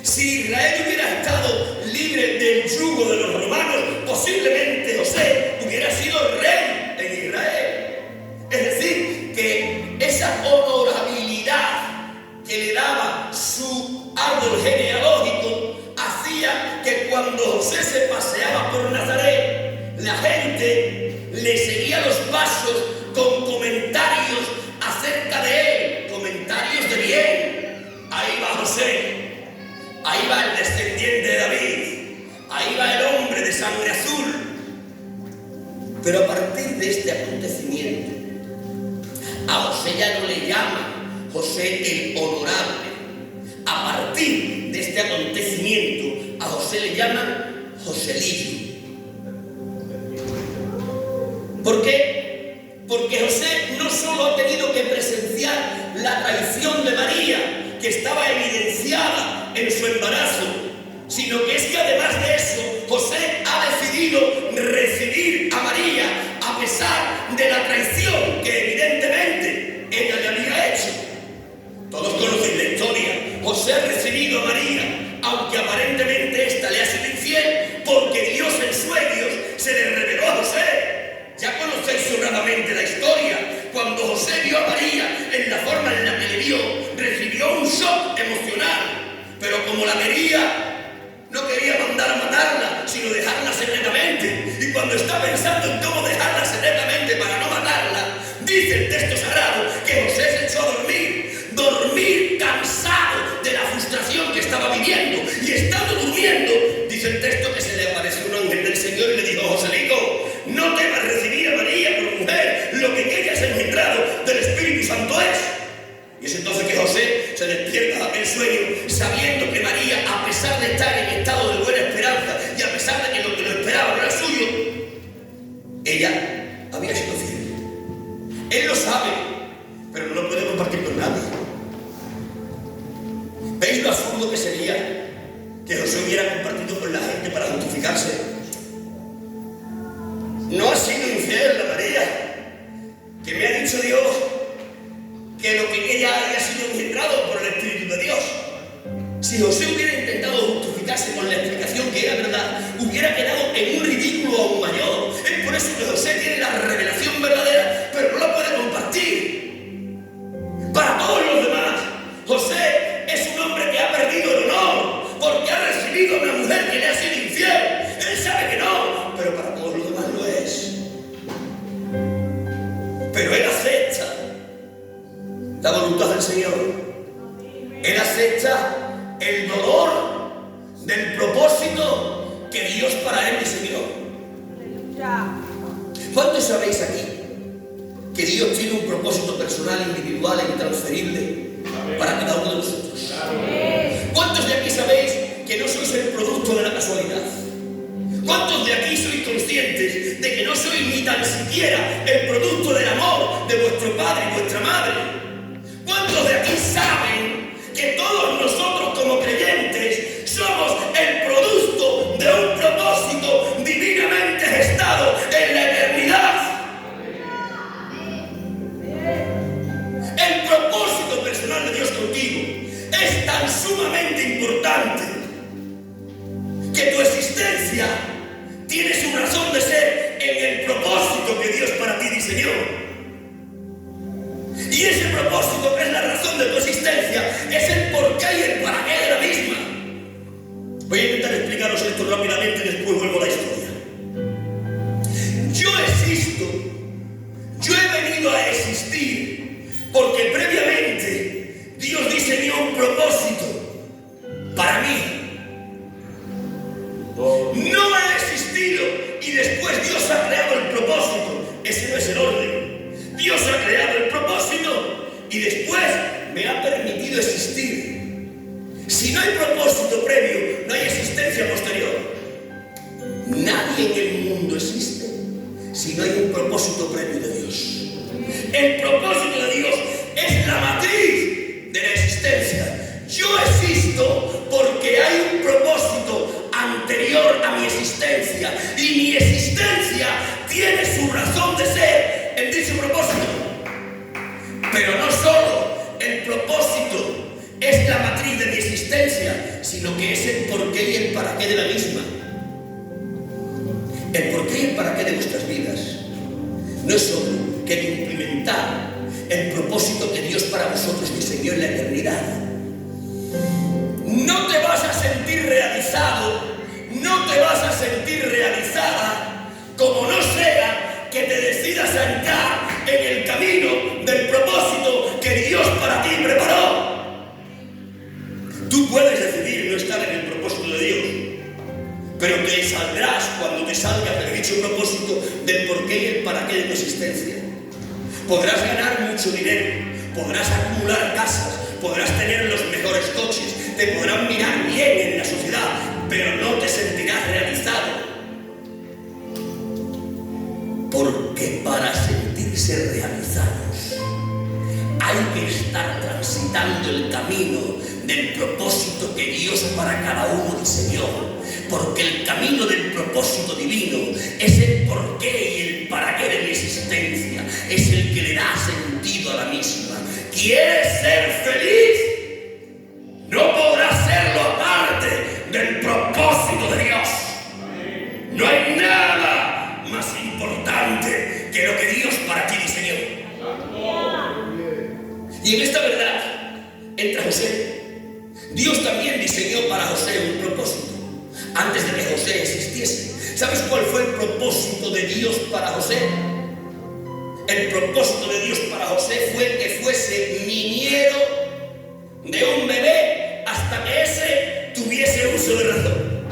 Si Israel hubiera estado libre del yugo de los romanos, posiblemente José hubiera sido rey en Israel. Es decir, que esa honorabilidad que le daba su árbol genealógico hacía que cuando José se paseaba por Nazaret, la gente le seguía los pasos con comentarios acerca de él, comentarios de bien. Ahí va José, ahí va el descendiente de David, ahí va el hombre de sangre azul. Pero a partir de este acontecimiento, a José ya no le llaman José el honorable. A partir de este acontecimiento, a José le llaman Joselillo. ¿Por qué? Porque José no solo ha tenido que presenciar la traición de María, que estaba evidenciada en su embarazo, sino que es que además de eso, José ha decidido recibir a María a pesar de la traición que evidentemente ella le había hecho. Todos conocen la historia. José ha recibido a María, aunque aparentemente ésta le ha sido infiel, porque Dios en sueños se le reveló a José. Ya conocéis sobradamente la historia. Cuando José vio a María en la forma en la que le vio, recibió un shock emocional. Pero como la quería, no quería mandar a matarla, sino dejarla secretamente. Y cuando está pensando en cómo dejarla secretamente para no matarla, dice el texto sagrado que José se echó a dormir cansado de la frustración que estaba viviendo. Y estando durmiendo, dice el texto que se le apareció un ángel del Señor y le dijo: Joselito, no temas recibir a María por mujer, lo que ella es engendrado del Espíritu Santo es. Y es entonces que José se despierta del sueño sabiendo que María, a pesar de estar en estado de buena esperanza y a pesar de que lo que lo esperaba no era suyo, ella había sido fiel. Él lo sabe, pero no lo puede compartir con nadie. ¿Veis lo absurdo que sería que José hubiera compartido con la gente para justificarse? No ha sido infiel la María, que me ha dicho Dios que lo que ella había sido engendrado por el Espíritu de Dios. Si José hubiera intentado justificarse con la explicación que era verdad, hubiera quedado en un ridículo aún mayor. Es por eso que José tiene la revelación verdadera, pero no la puede compartir. Para todos los demás, José es un hombre que ha perdido el honor porque ha recibido a una mujer que le ha sido infiel. Él sabe que no, pero para todos los demás lo es. Pero él acepta la voluntad del Señor. Él acepta el dolor del propósito que Dios para él diseñó. ¿Cuántos sabéis aquí que Dios tiene un propósito personal, individual e intransferible para cada uno de nosotros? ¿Cuántos de aquí sabéis que no sois el producto de la casualidad? ¿Cuántos de aquí sois conscientes de que no sois ni tan siquiera el producto del amor de vuestro padre y vuestra madre? ¿Cuántos de aquí saben que todos nosotros como creyentes somos el producto de un propósito divinamente gestado en la eternidad? El propósito personal de Dios contigo es tan sumamente importante que tu existencia tiene su razón de ser en el propósito que Dios para ti diseñó. Y ese propósito, que es la razón de tu existencia, es el porqué y el para qué de la misma. Voy a intentar explicaros esto rápidamente y después vuelvo a la historia. Yo existo, yo he venido a existir porque previamente Dios diseñó un propósito para mí. No he existido y después Dios ha creado el propósito. Ese no es el orden. Dios ha creado el propósito y después me ha permitido existir. Si no hay propósito previo, no hay existencia posterior. Nadie en el mundo existe si no hay un propósito previo de Dios. El propósito de Dios es la matriz de la existencia. Yo existo porque hay un propósito anterior a mi existencia y mi existencia tiene su razón de ser en dicho propósito. Pero no solo el propósito es la matriz de mi existencia, sino que es el porqué y el para qué de la misma. El porqué y el para qué de vuestras vidas no es solo que cumplimentar el propósito que Dios para vosotros diseñó en la eternidad. No te vas a sentir realizado, no te vas a sentir realizada, como no sea que te decidas a entrar en el camino del propósito que Dios para ti preparó. Tú puedes decidir no estar en el propósito de Dios, pero te saldrás cuando te salgas del dicho propósito del porqué y el para qué de tu existencia. Podrás ganar mucho dinero, podrás acumular casas, podrás tener los mejores coches, te podrán mirar bien en la sociedad, pero no te sentirás realizado. Porque para sentirse realizados hay que estar transitando el camino del propósito que Dios para cada uno diseñó. Porque el camino del propósito divino es el porqué y el para qué de mi existencia. Es el que le da sentido a la misma. ¿Quieres ser feliz? No podrás serlo aparte del propósito de Dios. No hay nada más importante que lo que Dios para ti diseñó. Y en esta verdad entra José. Dios también diseñó para José un propósito antes de que José existiese. ¿Sabes cuál fue el propósito de Dios para José? El propósito de Dios para José fue que fuese niñero de un bebé hasta que ese tuviese uso de razón.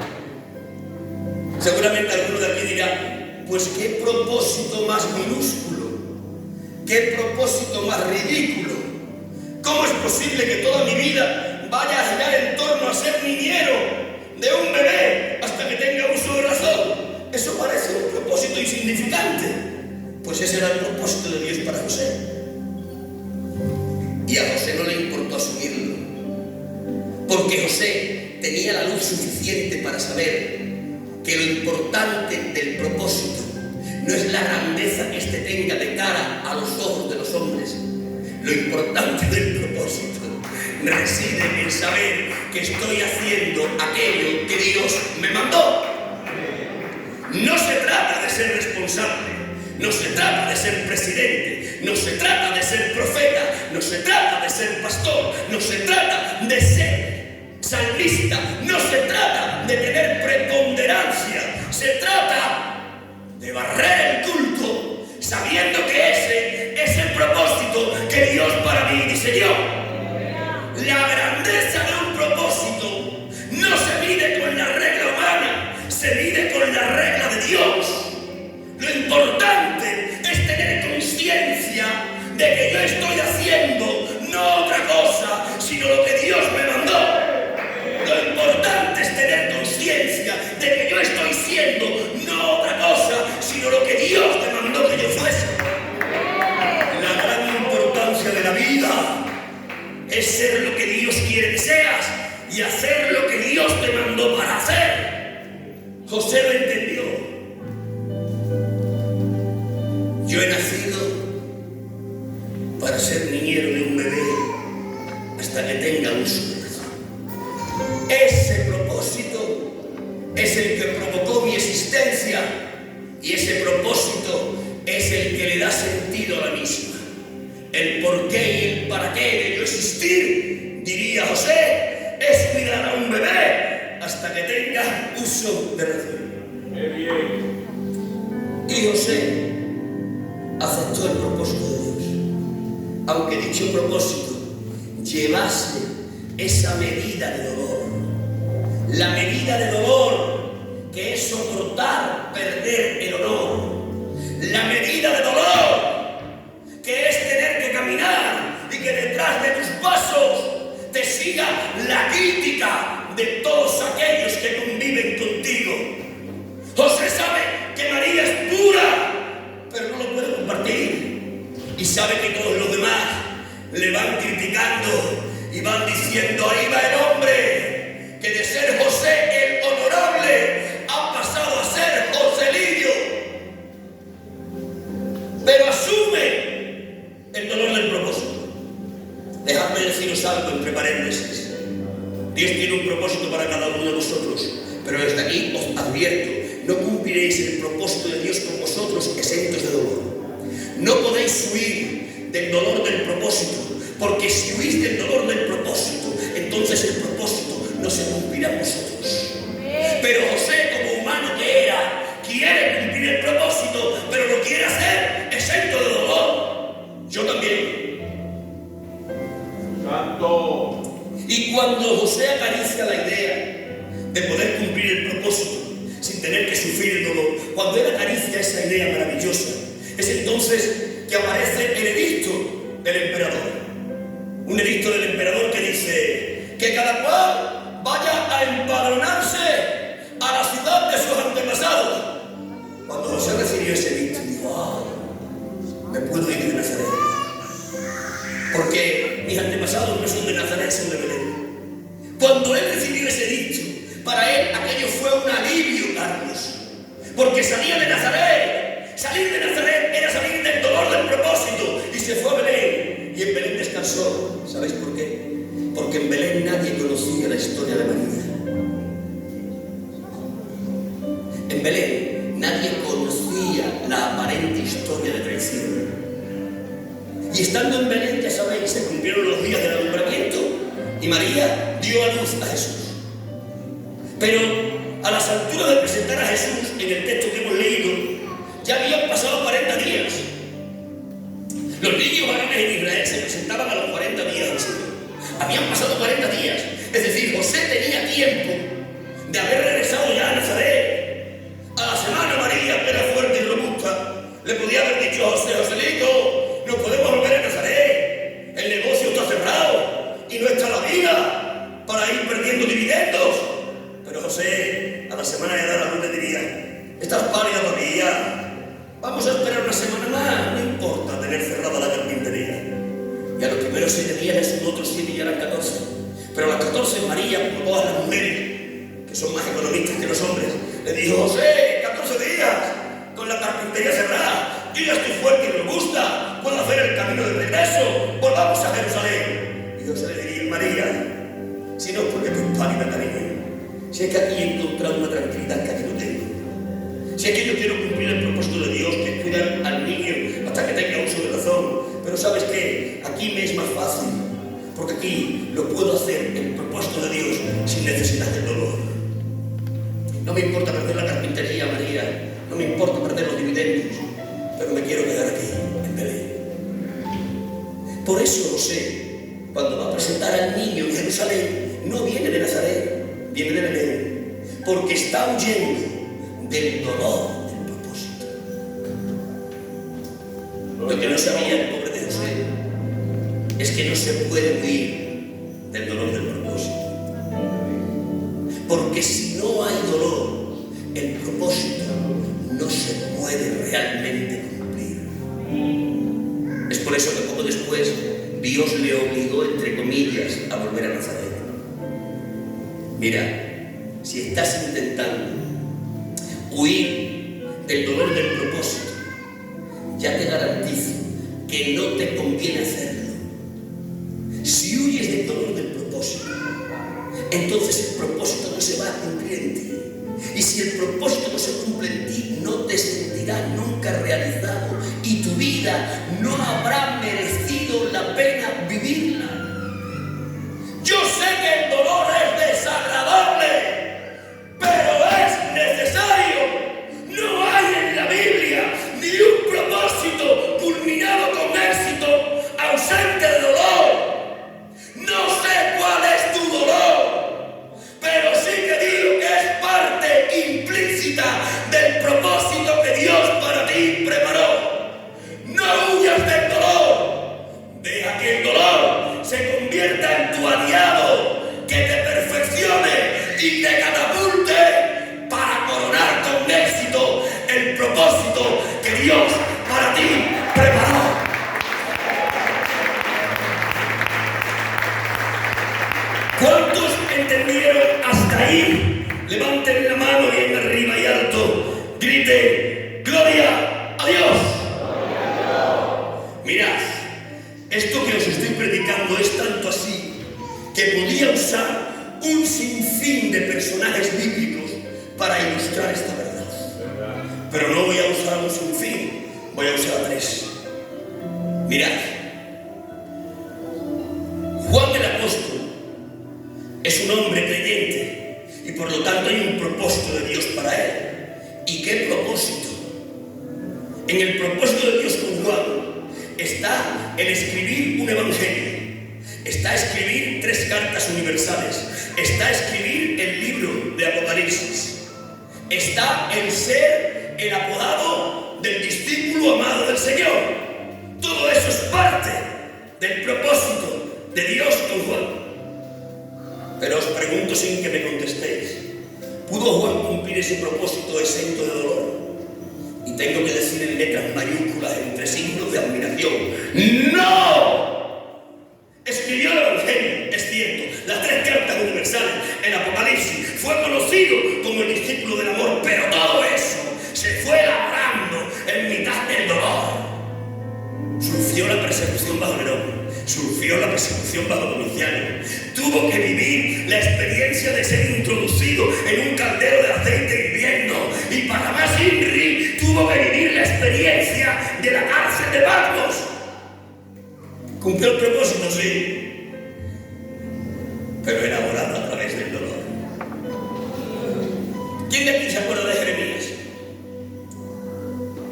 Seguramente alguno de aquí dirá, pues qué propósito más minúsculo, qué propósito más ridículo. ¿Cómo es posible que toda mi vida vaya a girar en torno a ser niñero de un bebé hasta que tenga uso de razón? Eso parece un propósito insignificante. Pues ese era el propósito de Dios para José. Y a José no le importó asumirlo, porque José tenía la luz suficiente para saber que lo importante del propósito no es la grandeza que éste tenga de cara a los ojos de los hombres. Lo importante del propósito reside en saber que estoy haciendo aquello que Dios me mandó. No se trata de ser responsable, no se trata de ser presidente, no se trata de ser profeta, no se trata de ser pastor, no se trata de ser salmista, no se trata de tener preponderancia, se trata de barrer el culto, sabiendo que ese es el propósito que Dios para mí diseñó. La grandeza de un propósito no se mide con la regla humana, se mide con la regla de Dios. Lo importante es tener conciencia de que yo estoy haciendo no otra cosa, sino lo que Dios me mandó. Lo importante es tener conciencia de que yo estoy siendo no otra cosa, sino lo que Dios me mandó que yo fuese. La gran importancia de la vida es ser lo que Dios quiere que seas y hacer lo que Dios te mandó para hacer. José lo entendió. Yo he nacido para ser niñero de un bebé hasta que tenga uso de razón. Ese propósito es el que provocó mi existencia y ese propósito es el que le da sentido a la misma. El porqué y el para qué de yo existir, diría José, es cuidar a un bebé hasta que tenga uso de razón. Y José aceptó el propósito de Dios, aunque dicho propósito llevase esa medida de dolor. La medida de dolor que es soportar perder el honor. La medida de dolor que es tener que caminar y que detrás de tus pasos te siga la crítica de todos aquellos que conviven contigo. José sabe que María es pura, pero no lo puede compartir. Y sabe que todos los demás le van criticando y van diciendo, ahí va el hombre, que de ser José el honorable ha pasado a ser Joselillo. Pero asume el dolor del propósito. Dejadme deciros algo entre paréntesis. Dios tiene un propósito para cada uno de vosotros, pero desde aquí os advierto, no cumpliréis el propósito de Dios con vosotros exentos de dolor. No podéis huir del dolor del propósito, porque si huís del dolor del propósito, entonces el propósito no se cumplirá en vosotros. Pero José, como humano que era, quiere cumplir el propósito, pero lo quiere hacer exento de dolor. Yo también. Santo. Y cuando José acaricia la idea de poder cumplir el propósito sin tener que sufrir el dolor, cuando él acaricia esa idea maravillosa, es entonces que aparece el edicto del emperador. Un edicto del emperador que dice que cada cual vaya a empadronarse a la ciudad de sus antepasados. Cuando José recibió ese edicto, dijo: ¡ah! Me puedo ir de Nazaret. Porque mis antepasados no son de Nazaret, son de Belén. Cuando él recibió ese edicto, para él aquello fue un alivio, Carlos. Porque salía de Nazaret. Salir de Nazaret era salir del dolor del propósito. Y se fue a Belén. Y en Belén descansó. ¿Sabéis por qué? Porque en Belén nadie conocía la historia de María. En Belén nadie conocía la aparente historia de traición. Y estando en Belén, ya sabéis, se cumplieron los días del alumbramiento y María dio a luz a Jesús. Pero a las alturas de presentar a Jesús, en el texto que hemos leído, ya habían pasado 40 días. Los niños varones en Israel se presentaban a los 40 días del Señor. Habían pasado 40 días. Es decir, José tenía tiempo de haber regresado ya a Nazaret. A la semana María, que era fuerte y robusta, le podía haber dicho a José: Joselito, no podemos volver a Nazaret. El negocio está cerrado y no está la vida para ir perdiendo dividendos. Pero José, a la semana de dar a luz, le diría: estás pálida todavía. Vamos a esperar una semana más. No importa tener cerrada la carpintería. Y a los primeros 7 días le sumó otros 7 y ya eran 14. Pero a las 14 María, como todas las mujeres, que son más economistas que los hombres, le dijo: José, 14 días, con la carpintería cerrada, yo ya estoy fuerte y robusta, puedo hacer el camino de regreso, volvamos a Jerusalén. Y José le diría: María, si no es porque tú estás pálida, cariño, si es que aquí he encontrado una tranquilidad que aquí no tengo, si es que yo quiero cumplir el propósito de Dios, que es cuidar al niño hasta que tenga uso de razón, pero ¿sabes qué? Aquí me es más fácil, porque aquí lo puedo hacer el propósito de Dios sin necesidad del dolor. No me importa perder la carpintería, María, no me importa perder los dividendos, pero me quiero quedar aquí, en Belén. Por eso José, cuando va a presentar al niño en Jerusalén, no viene de Nazaret, viene de Belén, porque está huyendo del dolor del propósito. Lo que no sabía el pobre de José es que no se puede huir del dolor del propósito. Porque si no hay dolor, el propósito no se puede realmente cumplir. Es por eso que poco después Dios le obligó, entre comillas, a volver a Nazaret. Mira, si estás intentando huir del dolor del propósito, ya te garantizo que no te conviene hacerlo. Si huyes del dolor del propósito, entonces el propósito no se va a cumplir en ti. Y si el propósito no se cumple en ti, no te sentirás nunca realizado y tu vida no habrá merecido la pena vivirla. Yo sé que el dolor es desagradable, pero es necesario. No hay en la Biblia ni un propósito culminado con éxito ausente de dolor. No sé cuál es tu dolor, pero sí que digo que es parte implícita del propósito que Dios para ti preparó. No huyas del dolor. Deja que el dolor se convierta en tu aliado, que te perfeccione y te catapulte para coronar con éxito el propósito que Dios para ti preparó. ¿Cuántos entendieron hasta ahí? Levanten la mano bien arriba y alto. Grite: ¡Gloria a Dios! Mirad, esto que os estoy predicando es tanto así que podía usar un sinfín de personajes bíblicos para ilustrar esta verdad. Pero no voy a usar un sinfín, voy a usar 3. Mirad, Juan el apóstol es un hombre creyente y por lo tanto hay un propósito de Dios para él. ¿Y qué propósito? En el propósito de Dios con Juan está el escribir un evangelio, está escribir 3 cartas universales, está escribir el libro de Apocalipsis, está el ser el apodado del discípulo amado del Señor. Todo eso es parte del propósito de Dios con Juan. Pero os pregunto sin que me contestéis, ¿pudo Juan cumplir ese propósito exento de dolor? Y tengo que decir en letras mayúsculas entre signos de admiración: ¡no! Escribió el evangelio, es cierto, las 3 cartas universales, el Apocalipsis, fue conocido como el discípulo del amor, pero todo eso se fue elaborando en mitad del dolor. Sufrió la persecución bajo Nerón, sufrió la persecución bajo Domiciano, tuvo que vivir la experiencia de ser introducido en un caldero de aceite hirviendo, y para más INRI tuvo que vivir la experiencia de la cárcel de Patmos. Cumplió el propósito, sí, pero elaborado a través del dolor. ¿Quién de aquí se acuerda de Jeremías?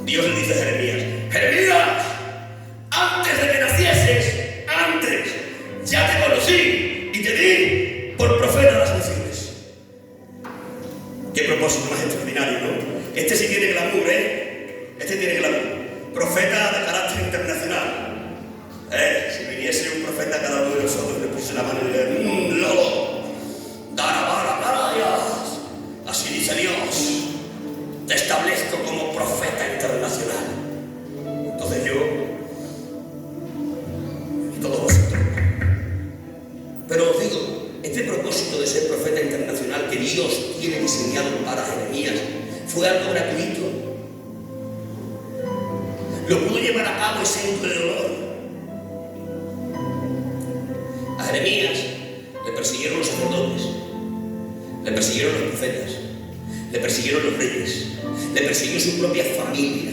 Dios le dice a Jeremías: Jeremías, antes de que nacieses, antes, ya te conocí y te di por profeta a las naciones. Qué propósito más extraordinario, ¿no? Este sí tiene glamour, ¿eh? Este tiene glamour. Profeta de carácter internacional. Si viniese un profeta a cada uno de nosotros, le puse la mano y le diría: ¡Lolo! ¡Darabarayas! Así dice Dios: te establezco como profeta internacional. Entonces yo y todos vosotros. Pero os digo, este propósito de ser profeta internacional que Dios tiene diseñado para Jeremías fue algo gratuito. Lo pudo llevar a cabo exento de dolor. A Jeremías le persiguieron los sacerdotes, le persiguieron los profetas, le persiguieron los reyes, le persiguió su propia familia,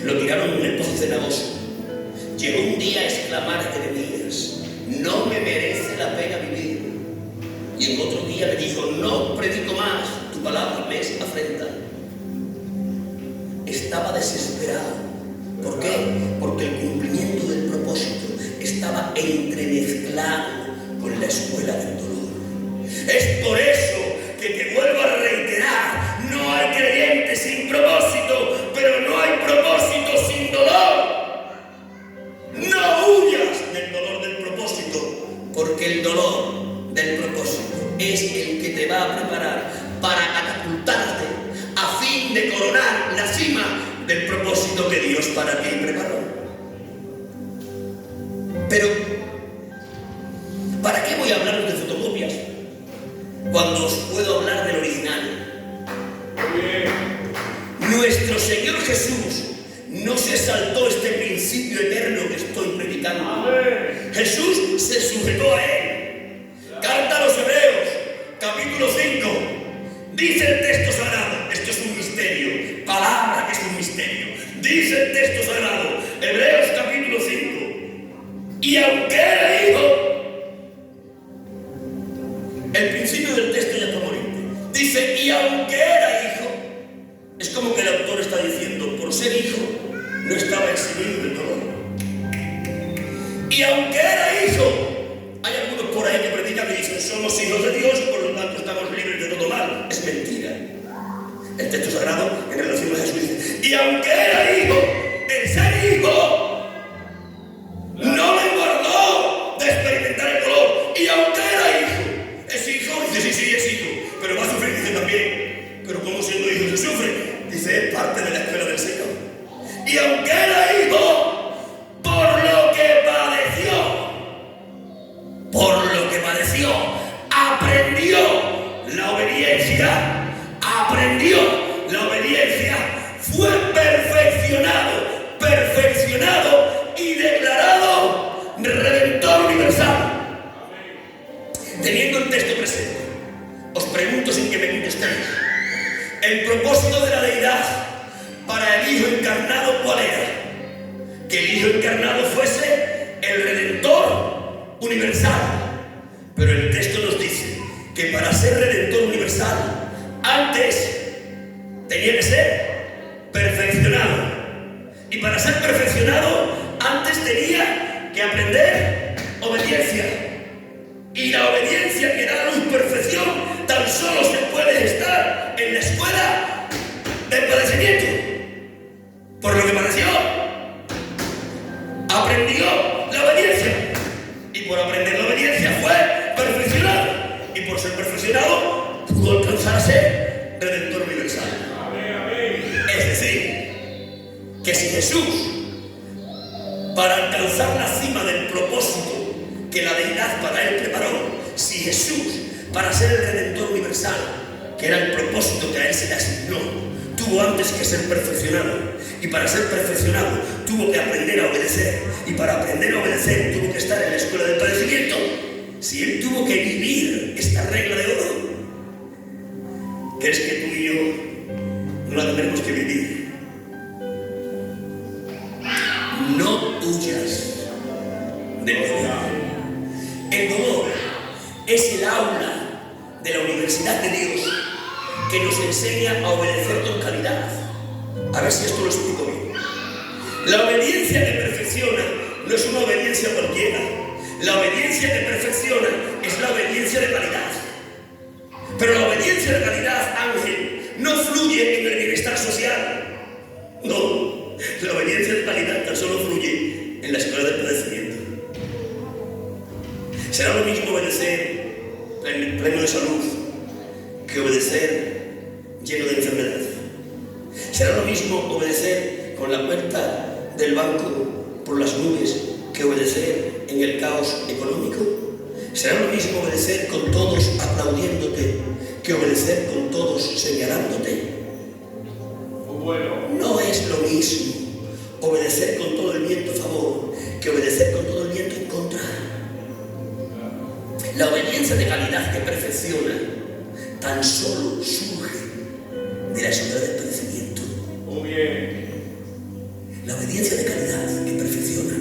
lo tiraron en el pozo cenagoso. Llegó un día a exclamar a Jeremías: no me merece la pena vivir. Y en otro día le dijo: no predico más, tu palabra me afrenta. Estaba desesperado. ¿Por qué? Porque el cumplimiento del propósito estaba entremezclado con la escuela del dolor. Es por eso que te vuelvo a reiterar: no hay creyente sin propósito, pero no hay propósito sin dolor. No huyas del dolor del propósito, porque el dolor del propósito es el que te va a preparar para catapultarte a fin de coronar la cima del propósito que Dios para ti preparó. Pero, ¿para qué voy a hablaros de fotocopias cuando os puedo hablar del original? Nuestro Señor Jesús no se saltó este principio eterno que estoy predicando. Jesús se sujetó a él. Carta a los Hebreos, capítulo 5. Dice el texto sagrado, esto es un misterio, palabra que es un misterio. Dice el texto sagrado, Hebreos capítulo 5. Y aunque era hijo, el principio del texto ya está bonito. Dice: y aunque era hijo, es como que el autor está diciendo: por ser hijo, no estaba eximido del dolor. Y aunque era hijo, hay algunos por ahí que predican y dicen: somos hijos de Dios, por lo tanto estamos libres de todo mal. Es mentira. El texto sagrado, en relación a Jesús, dice: y aunque era hijo, el ser hijo no le guardó de experimentar el dolor. Y aunque era hijo, es hijo, dice: sí, es hijo, pero va a sufrir, dice también. Pero como siendo hijo se sufre, dice: es parte de la escuela del Señor. Y aunque era hijo, por lo que padeció, aprendió la obediencia, fue perfeccionado y declarado Redentor universal. Teniendo el texto presente, os pregunto sin que me contestéis: el propósito de la deidad para el Hijo encarnado, ¿cuál era? Que el Hijo encarnado fuese el Redentor universal. Pero el texto nos dice que para ser redentor universal, antes tenía que ser perfeccionado. Y para ser perfeccionado, antes tenía que aprender obediencia. Y la obediencia que da luz perfección tan solo se puede estar en la escuela del padecimiento. Por lo que padeció, aprendió la obediencia. Y por aprender la obediencia fue perfeccionado. Y por ser perfeccionado, pudo alcanzar a ser redentor universal. Es decir, que si Jesús, para alcanzar la cima del propósito que la deidad para él preparó, si Jesús, para ser el redentor universal, que era el propósito que a él se le asignó, tuvo antes que ser perfeccionado, y para ser perfeccionado tuvo que aprender a obedecer, y para aprender a obedecer tuvo que estar en la escuela del padecimiento, si él tuvo que vivir esta regla de oro, ¿crees que tú y yo no la tendremos que vivir? No huyas del dolor. El dolor es el aula de la Universidad de Dios que nos enseña a obedecer con calidad. A ver si esto lo explico bien. La obediencia que perfecciona no es una obediencia cualquiera. La obediencia que perfecciona es la obediencia de calidad. Pero la obediencia de calidad, Ángel, no fluye en el bienestar social. No, la obediencia de calidad tan solo fluye en la escuela del padecimiento. Será lo mismo obedecer pleno de salud que obedecer lleno de enfermedad. Será lo mismo obedecer con la cuenta del banco por las nubes que obedecer en el caos económico. Será lo mismo obedecer con todos aplaudiéndote que obedecer con todos señalándote. No es lo mismo obedecer con todo el viento a favor que obedecer con todo el viento en contra. La obediencia de calidad que perfecciona tan solo surge de la escuela del padecimiento. La obediencia de calidad que perfecciona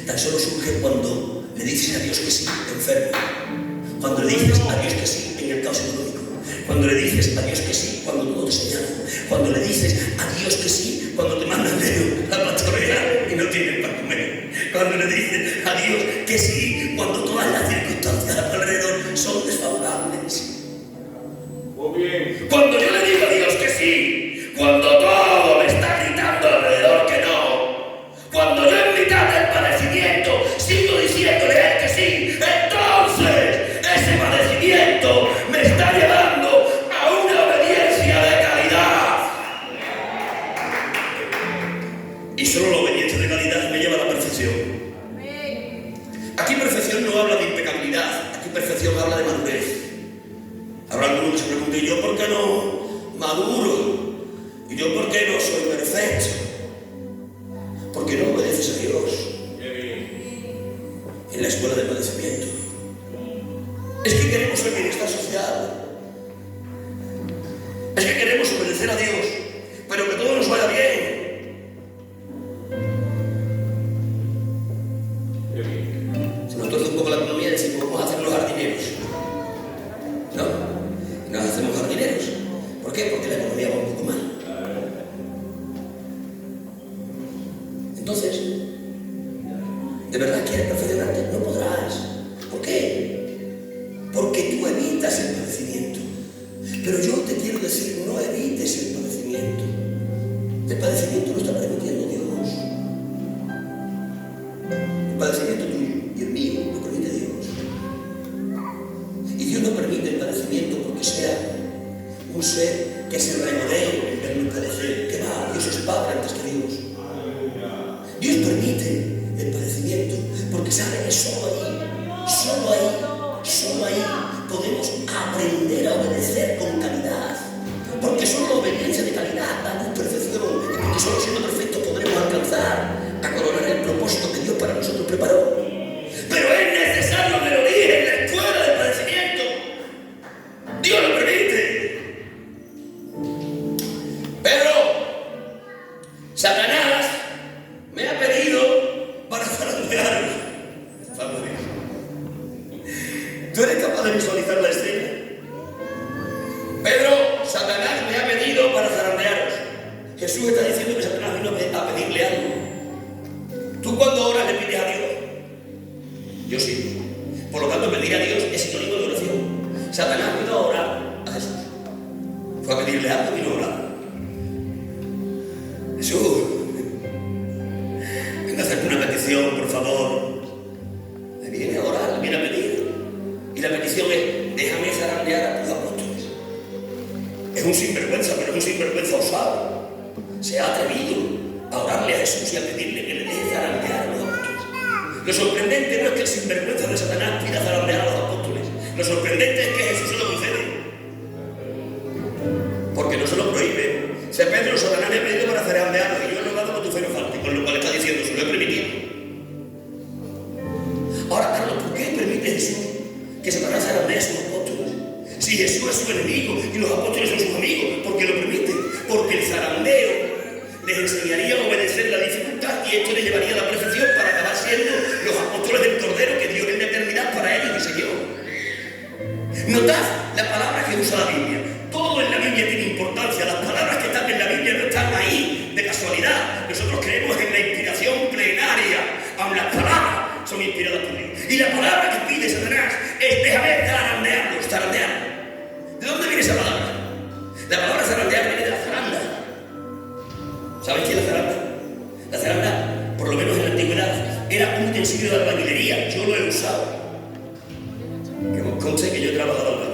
tan solo surge cuando le dices a Dios que sí, enfermo. Cuando le dices a Dios que sí en el caos económico. Cuando le dices a Dios que sí cuando todo te señala. Cuando le dices a Dios que sí cuando te mandan a pastorear y no tienen para comer. Cuando le dices a Dios que sí cuando todas las circunstancias alrededor son desfavorables. Cuando yo le digo a Dios que sí, cuando todo me está gritando alrededor que no, cuando yo en mitad del padecimiento sigo diciéndole a él que sí, entonces ese padecimiento me está llevando a una obediencia de calidad. Y solo la obediencia de calidad me lleva a la perfección. Aquí perfección no habla de impecabilidad, aquí perfección habla de madurez. Habrá algunos que se pregunten, ¿y yo por qué no maduro? ¿Y yo por qué no soy perfecto? Porque no obedeces a Dios en la escuela del padecimiento. Es que queremos el bienestar social. Es que queremos obedecer a Dios, pero que todo nos vaya bien. Se nos torce un poco la economía y decimos, vamos a hacer los jardineros. No, nos hacemos jardineros. ¿Por qué? Porque la economía va un poco mal. Entonces, ¿de verdad quieres perfeccionarte? No podrás. ¿Por qué? Porque tú evitas el padecimiento. Pero yo te quiero decir, no evites el padecimiento. El padecimiento lo está permitiendo Dios. El padecimiento tuyo y el mío lo permite Dios. Y Dios no permite el padecimiento porque sea un ser que se regodee en el padecer. Que va, Dios es Padre antes que Dios. Dios permite el padecimiento porque sabe que solo ahí podemos aprender a obedecer con calidad. Porque solo la obediencia de calidad da luz perfección. Y porque solo siendo perfectos podremos alcanzar a coronar el propósito que Dios para nosotros preparó. Pero es necesario que lo diga en la escuela del padecimiento. Dios lo permite. Pero Satanás me ha pedido para zarandearme. Jesús está diciendo que Satanás vino a pedirle algo. ¿Tú cuando oras le pides a Dios? Yo sí. Por lo tanto, pedir a Dios es sinónimo de oración. Satanás vino a orar a Jesús. Fue a pedirle algo y vino a orar. Jesús, venga a hacerte una petición, por favor. Le viene a orar, le viene a pedir. Y la petición es: déjame zarandear a tus apóstoles. Es un sinvergüenza, pero es un sinvergüenza osado. Se ha atrevido a orarle a Jesús y a pedirle que le deje zarandear a los apóstoles. Lo sorprendente no es que el sinvergüenza de Satanás pida zarandear a los apóstoles. Lo sorprendente es que Jesús se lo concede. Porque no se lo prohíbe. Si Pedro, Satanás le ha pedido para zarandearlo y yo he rogado con tu fe no falte, con lo cual está diciendo: se lo he permitido. Ahora, Carlos, ¿por qué permite Jesús que Satanás zarandee a sus apóstoles? Si Jesús es su enemigo y los apóstoles son sus amigos, ¿por qué lo permite? Porque el zarandeo les enseñaría a obedecer la dificultad y esto les llevaría a la perfección para acabar siendo los apóstoles del Cordero que Dios en la eternidad para ellos diseñó. Notad la palabra que usa la Biblia. Todo en la Biblia tiene importancia. Las palabras que están en la Biblia no están ahí de casualidad. Nosotros creemos en la inspiración plenaria. Aun las palabras son inspiradas por Dios. Y la palabra que pide Satanás es: déjame zarandearlos, zarandear. ¿De dónde viene esa palabra? La palabra zarandear viene de la zaranda. ¿Sabéis qué es la zaranda? La zaranda, por lo menos en la antigüedad, era un utensilio de albañilería. Yo lo he usado. Que os conste que yo he trabajado en albañil.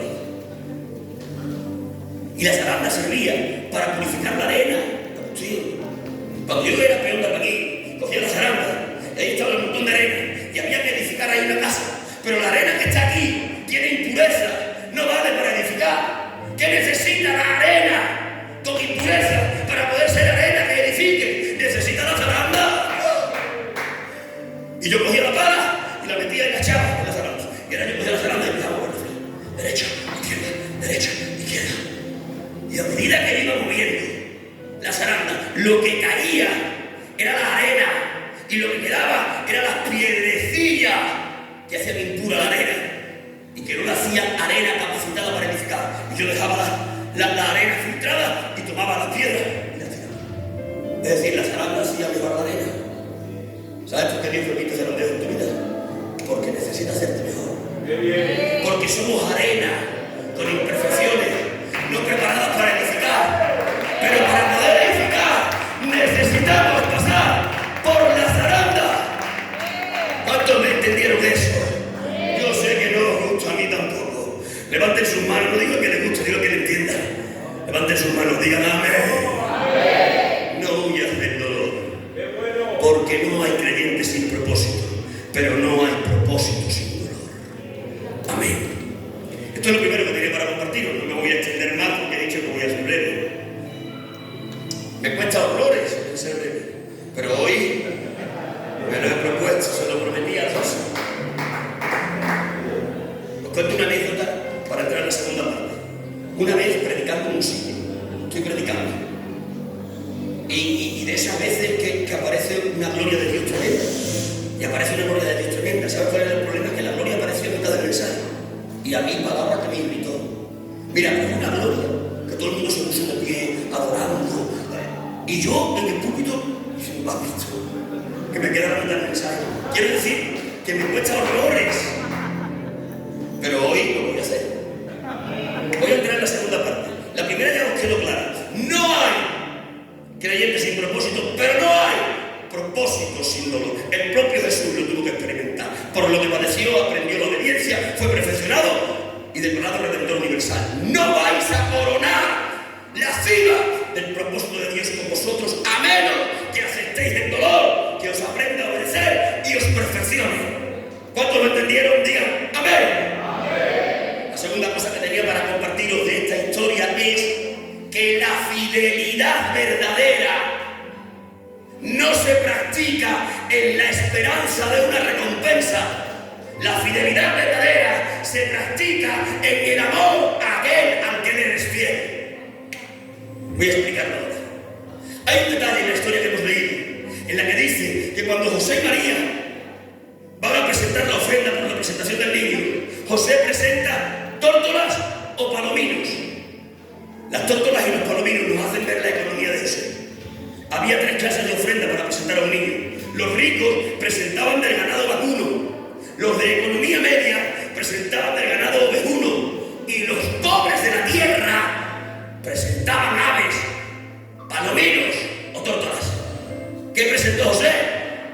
Y la zaranda servía para purificar la arena. Cuando yo era peón de albañil, cogía la zaranda y ahí estaba un montón de arena y había que edificar ahí una casa. Pero la arena que está aquí tiene impureza, no vale para edificar. ¿Qué necesita la arena con impureza para poder ser arena que edifique? Necesita la zaranda. Y yo cogía la pala y la metía y la echaba en la zaranda. Y ahora yo cogía la zaranda y empezaba a mover derecha, izquierda. Y a medida que iba moviendo la zaranda, lo que caía era la arena y lo que quedaba eran las piedrecillas que hacían impura la arena y que no la hacían arena capacitada para edificar. Y yo dejaba la arena filtrada y tomaba las piedras y las tiraba. Es decir, la zaranda hacía mejor la arena. ¿Sabes por qué Dios permite zarandeo en tu vida? Porque necesita hacerte mejor. Porque somos arena con imperfecciones, no preparadas para edificar. Pero para poder edificar necesitamos pasar por la zaranda. ¿Cuántos me entendieron eso? Yo sé que no os gusta, a mí tampoco. Levanten sus manos, no digo que les guste, digo que le entiendan. Levanten sus manos, digan amén. No huyas del dolor. Porque no hay creyentes sin propósito, pero no hay propósito sin dolor. Amén. Esto es lo primero que tenía para compartiros. No me voy a extender más porque he dicho que voy a ser breve. Me cuesta horrores el ser breve, pero hoy me lo he propuesto, se lo prometí a Dios. Os cuento una anécdota para entrar en la segunda parte. Una vez predicando en un sitio, estoy predicando, y de esas veces que aparece una gloria de Dios tremenda, y aparece una gloria de Dios tremenda. ¿Sabes cuál era el problema? Que la gloria apareció en mitad del mensaje, y a mí palabra que me irritó. Mira, hay una gloria, que todo el mundo se puso de pie, adorando, y yo en el púlpito, lo has visto, que me queda la mitad del mensaje. Quiero decir que me cuesta horrores, pero hoy lo voy a hacer. Voy a entrar en la segunda parte. La primera ya os quedó clara. No hay creyentes sin propósito, pero no hay propósito sin dolor. El propio Jesús lo tuvo que experimentar. Por lo que padeció, aprendió la obediencia, fue perfeccionado y declarado Redentor universal. No vais a coronar la cima del propósito de Dios con vosotros, a menos que aceptéis el dolor, que os aprenda a obedecer y os perfeccione. ¿Cuántos lo entendieron? Digan amén. La segunda cosa que tenía para compartiros de esta historia es que la fidelidad verdadera no se practica en la esperanza de una recompensa. La fidelidad verdadera se practica en el amor a aquel al que le eres fiel. Voy a explicarlo ahora. Hay un detalle en la historia que hemos leído, en la que dice que cuando José y María van a presentar la ofrenda por la presentación del niño, José presenta tórtolas o palominos. Las tórtolas y los palominos nos hacen ver la economía de José. Los ricos presentaban del ganado vacuno, los de economía media presentaban del ganado ovejuno y los pobres de la tierra presentaban aves, palominos o tórtolas. ¿Qué presentó José?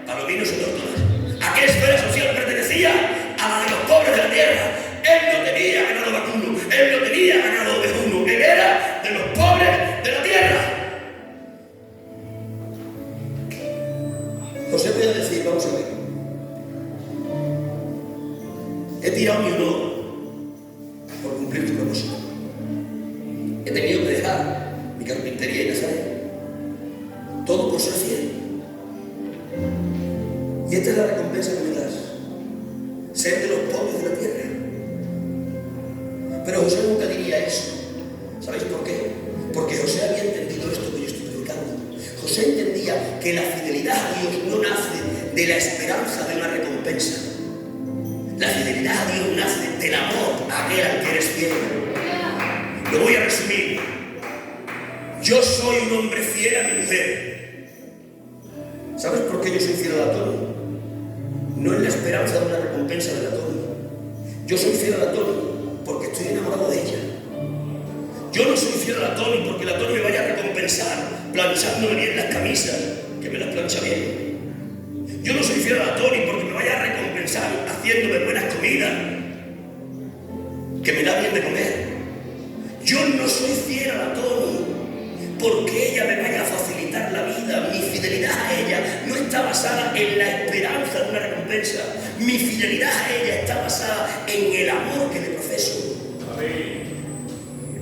Palominos o tórtolas. ¿A qué esfera social pertenecía? A la de los pobres de la tierra. Él no tenía ganado vacuno, él no tenía ganado ovejuno, él era de los pobres de la tierra. José puede decir, vamos a ver, he tirado mi honor por cumplir tu propósito. He tenido que dejar mi carpintería en Nazaret. Todo por ser fiel. Y esta es la recompensa que me das. Ser de los pobres de la tierra. Pero José nunca diría eso. ¿Sabéis por qué? Porque José había entendido esto que yo estoy predicando. José entendía que la fidelidad a Dios no nace de la esperanza de una recompensa. La fidelidad a Dios nace del amor a aquel al que eres fiel. Lo voy a resumir. Yo soy un hombre fiel a mi mujer. ¿Sabes por qué yo soy fiel a la Tony? No en la esperanza de una recompensa de la Tony. Yo soy fiel a la Tony porque estoy enamorado de ella. Yo no soy fiel a la Tony porque la Tony me vaya a recompensar planchándome bien las camisas, que me las plancha bien. Yo no soy fiel a la Tony porque me vaya a recompensar haciéndome buenas comidas, que me da bien de comer. Yo no soy fiel a la Tony porque ella me vaya a facilitar la vida. Mi fidelidad a ella no está basada en la esperanza de una recompensa. Mi fidelidad a ella está basada en el amor que le profeso.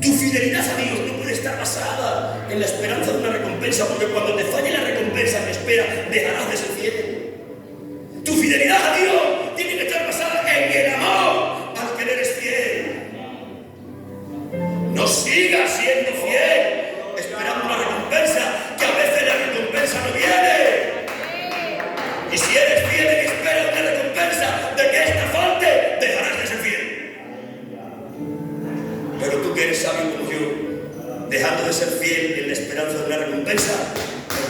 Tu fidelidad a Dios no puede estar basada en la esperanza de una recompensa, porque cuando te falle la recompensa que espera, dejarás de ser fiel. Tu fidelidad a Dios tiene que estar basada en el amor al que le eres fiel. No sigas siendo fiel esperando una recompensa, que a veces la recompensa no viene. Y si eres fiel y esperas una recompensa de que esta falte, dejarás de ser fiel. Pero tú que eres sabio como yo, dejando de ser fiel en la esperanza de una recompensa,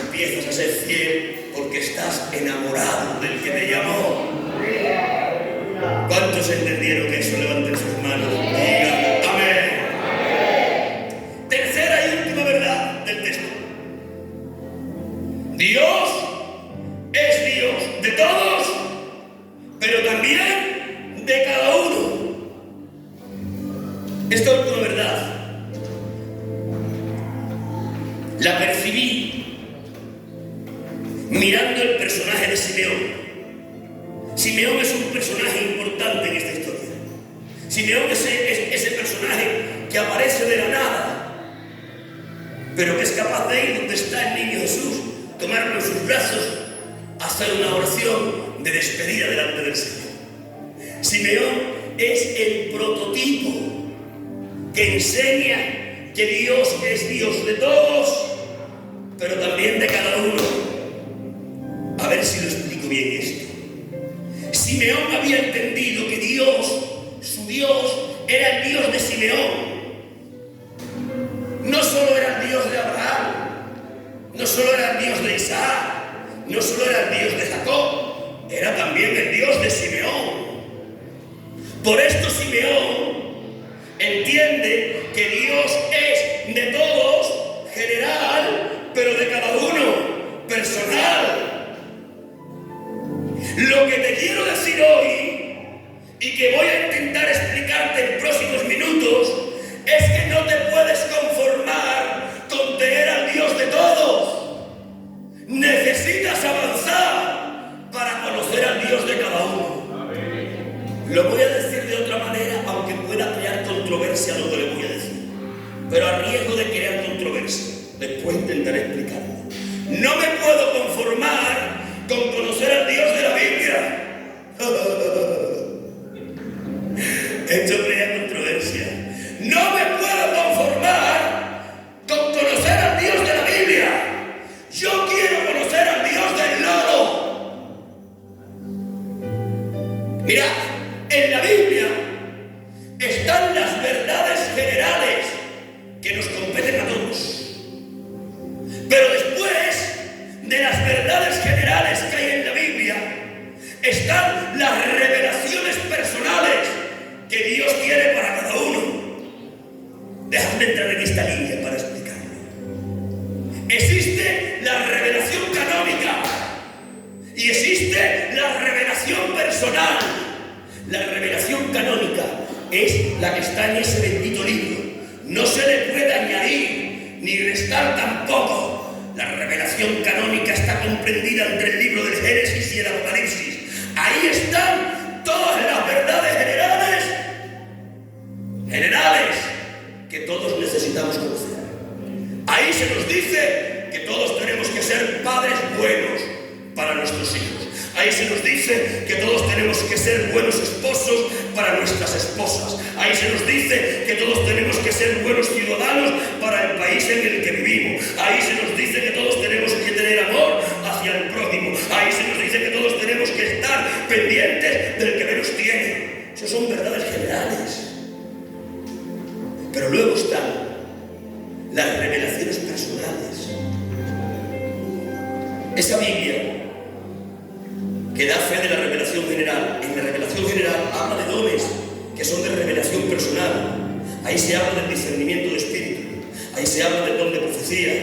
empiezas a ser fiel porque estás enamorado del que te llamó. ¿Cuántos entendieron eso? Levanten sus manos. Digan amén. Tercera y última verdad del texto. Dios es Dios de todos, pero también de cada uno. Esta última verdad la percibí mirando el personaje de Simeón. Simeón es un personaje importante en esta historia. Simeón es ese personaje que aparece de la nada, pero que es capaz de ir donde está el niño Jesús, tomarlo en sus brazos, hacer una oración de despedida delante del Señor. Simeón es el prototipo que enseña que Dios es Dios de todos, pero también de cada uno. A ver si lo explico bien esto. Simeón había entendido que Dios, su Dios, era el Dios de Simeón. No solo era el Dios de Abraham, no solo era el Dios de Isaac, no solo era el Dios de Jacob, era también el Dios de Simeón. Por esto Simeón entiende que Dios es de todos, general, pero de cada uno, personal. Lo que te quiero decir hoy, y que voy a intentar explicarte en próximos minutos, es que no te puedes conformar con tener al Dios de todos. Necesitas avanzar para conocer al Dios de cada uno. Lo voy a decir de otra manera, aunque pueda crear controversia lo que le voy a decir, pero a riesgo de crear controversia, después intentaré explicarlo. No me puedo conformar con conocer al Dios de la Biblia. Esto crea controversia. No me puedo conformar con conocer al Dios de la Biblia. Yo quiero conocer al Dios del lodo. Mirad, en la Biblia están las verdades generales que nos competen a todos. Pero después de las verdades generales que hay en la Dejadme entrar en esta línea para explicarlo. Existe la revelación canónica y existe la revelación personal. La revelación canónica es la que está en ese bendito libro. No se le puede añadir ni restar tampoco. La revelación canónica está comprendida entre el libro del Génesis y el Apocalipsis. Ahí están todas las verdades generales que todos necesitamos conocer. Ahí se nos dice que todos tenemos que ser padres buenos para nuestros hijos. Ahí se nos dice que todos tenemos que ser buenos esposos para nuestras esposas. Ahí se nos dice que todos tenemos que ser buenos ciudadanos para el país en el que vivimos. Ahí se nos dice que todos tenemos que tener amor hacia el prójimo. Ahí se nos dice que todos tenemos que estar pendientes del que menos tiene. Esas son verdades generales. Pero luego están las revelaciones personales. Esa Biblia que da fe de la revelación general. En la revelación general habla de dones que son de revelación personal. Ahí se habla del discernimiento de espíritu. Ahí se habla del don de profecía.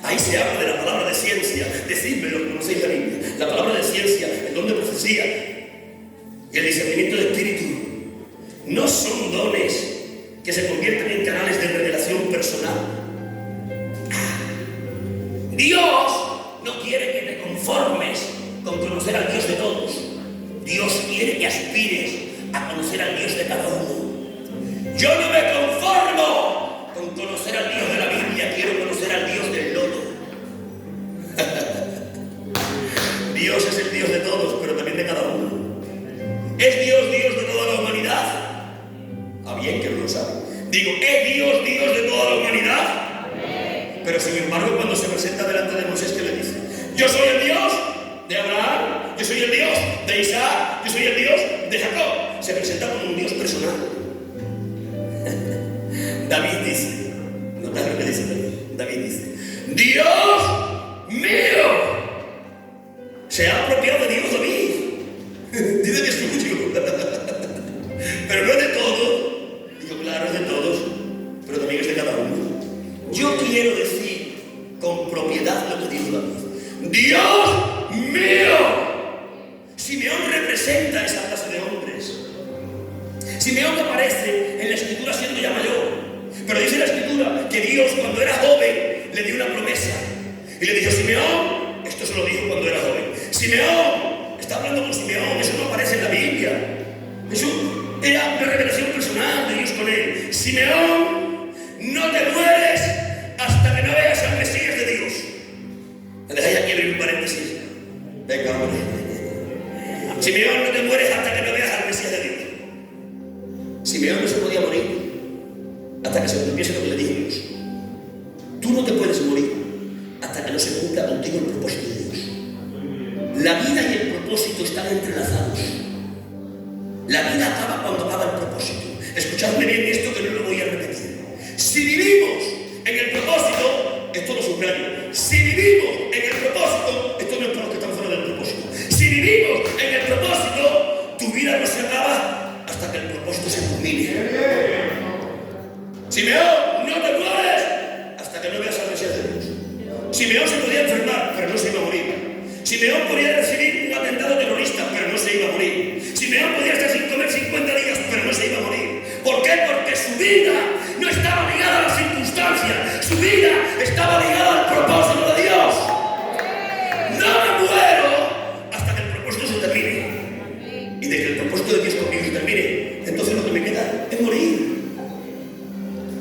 Ahí se habla de la palabra de ciencia. Decidme lo que conocéis la Biblia. La palabra de ciencia, el don de profecía y el discernimiento de espíritu no son dones que se convierten en canales de revelación personal. Dios no quiere que te conformes con conocer al Dios de todos. Dios quiere que aspires a conocer al Dios de cada uno. Yo no me conformo con conocer al Dios de la Biblia, quiero conocer al Dios del lodo. Dios es el Dios de todos, pero también de cada uno. Es Dios de toda la humanidad. Ah, bien que no lo sabe. Digo, ¿es Dios de toda la humanidad? Pero sin embargo, cuando se presenta delante de Moisés, ¿qué le dice? Yo soy el Dios de Abraham, yo soy el Dios de Isaac, yo soy el Dios de Jacob. Se presenta como un Dios personal. David dice, notad lo que dice David dice, Dios mío. Se ha apropiado de Dios David. Dice que es suyo. Pero no es de todos. Digo, claro, es de todos, pero también es de cada uno. Yo quiero decir con propiedad lo que dijo David. Dios mío. Simeón representa esa clase de hombres. Simeón aparece en la escritura siendo ya mayor, pero dice la escritura que Dios cuando era joven le dio una promesa y le dijo, Simeón, esto se lo dijo cuando era joven, Simeón, está hablando con Simeón, eso no aparece en la Biblia, eso era una revelación personal de Dios con él. Simeón, no te mueres hasta que no veas al Mesías de Dios. ¿Me dejáis aquí abrir un paréntesis? Venga, hombre. Simeón, no te mueres hasta que no veas al Mesías de Dios. Simeón no se podía morir hasta que se cumpliese lo que le dijo Dios. Tú no te puedes morir hasta que no se cumpla contigo el propósito de Dios. La vida y el propósito están entrelazados. La vida acaba cuando acaba el propósito. Escuchadme bien esto que no lo voy a repetir. Si vivimos en el propósito, esto lo subrayo. Si vivimos en el propósito, esto no es para los que están fuera del propósito. Si vivimos en el propósito, tu vida no se acaba hasta que el propósito se culmine. Simeón, no te mueres hasta que no veas al Mesías de Dios. Simeón se podía enfermar, pero no se iba a morir. Simeón podía recibir un atentado terrorista, pero no se iba a morir. Simeón podía estar sin comer 50 días, pero no se iba a morir. ¿Por qué? Porque su vida no estaba ligada a las circunstancias. Su vida estaba ligada al propósito de Dios. No me muero hasta que el propósito se termine. Y de que el propósito de Dios conmigo se termine, entonces lo que me queda es morir.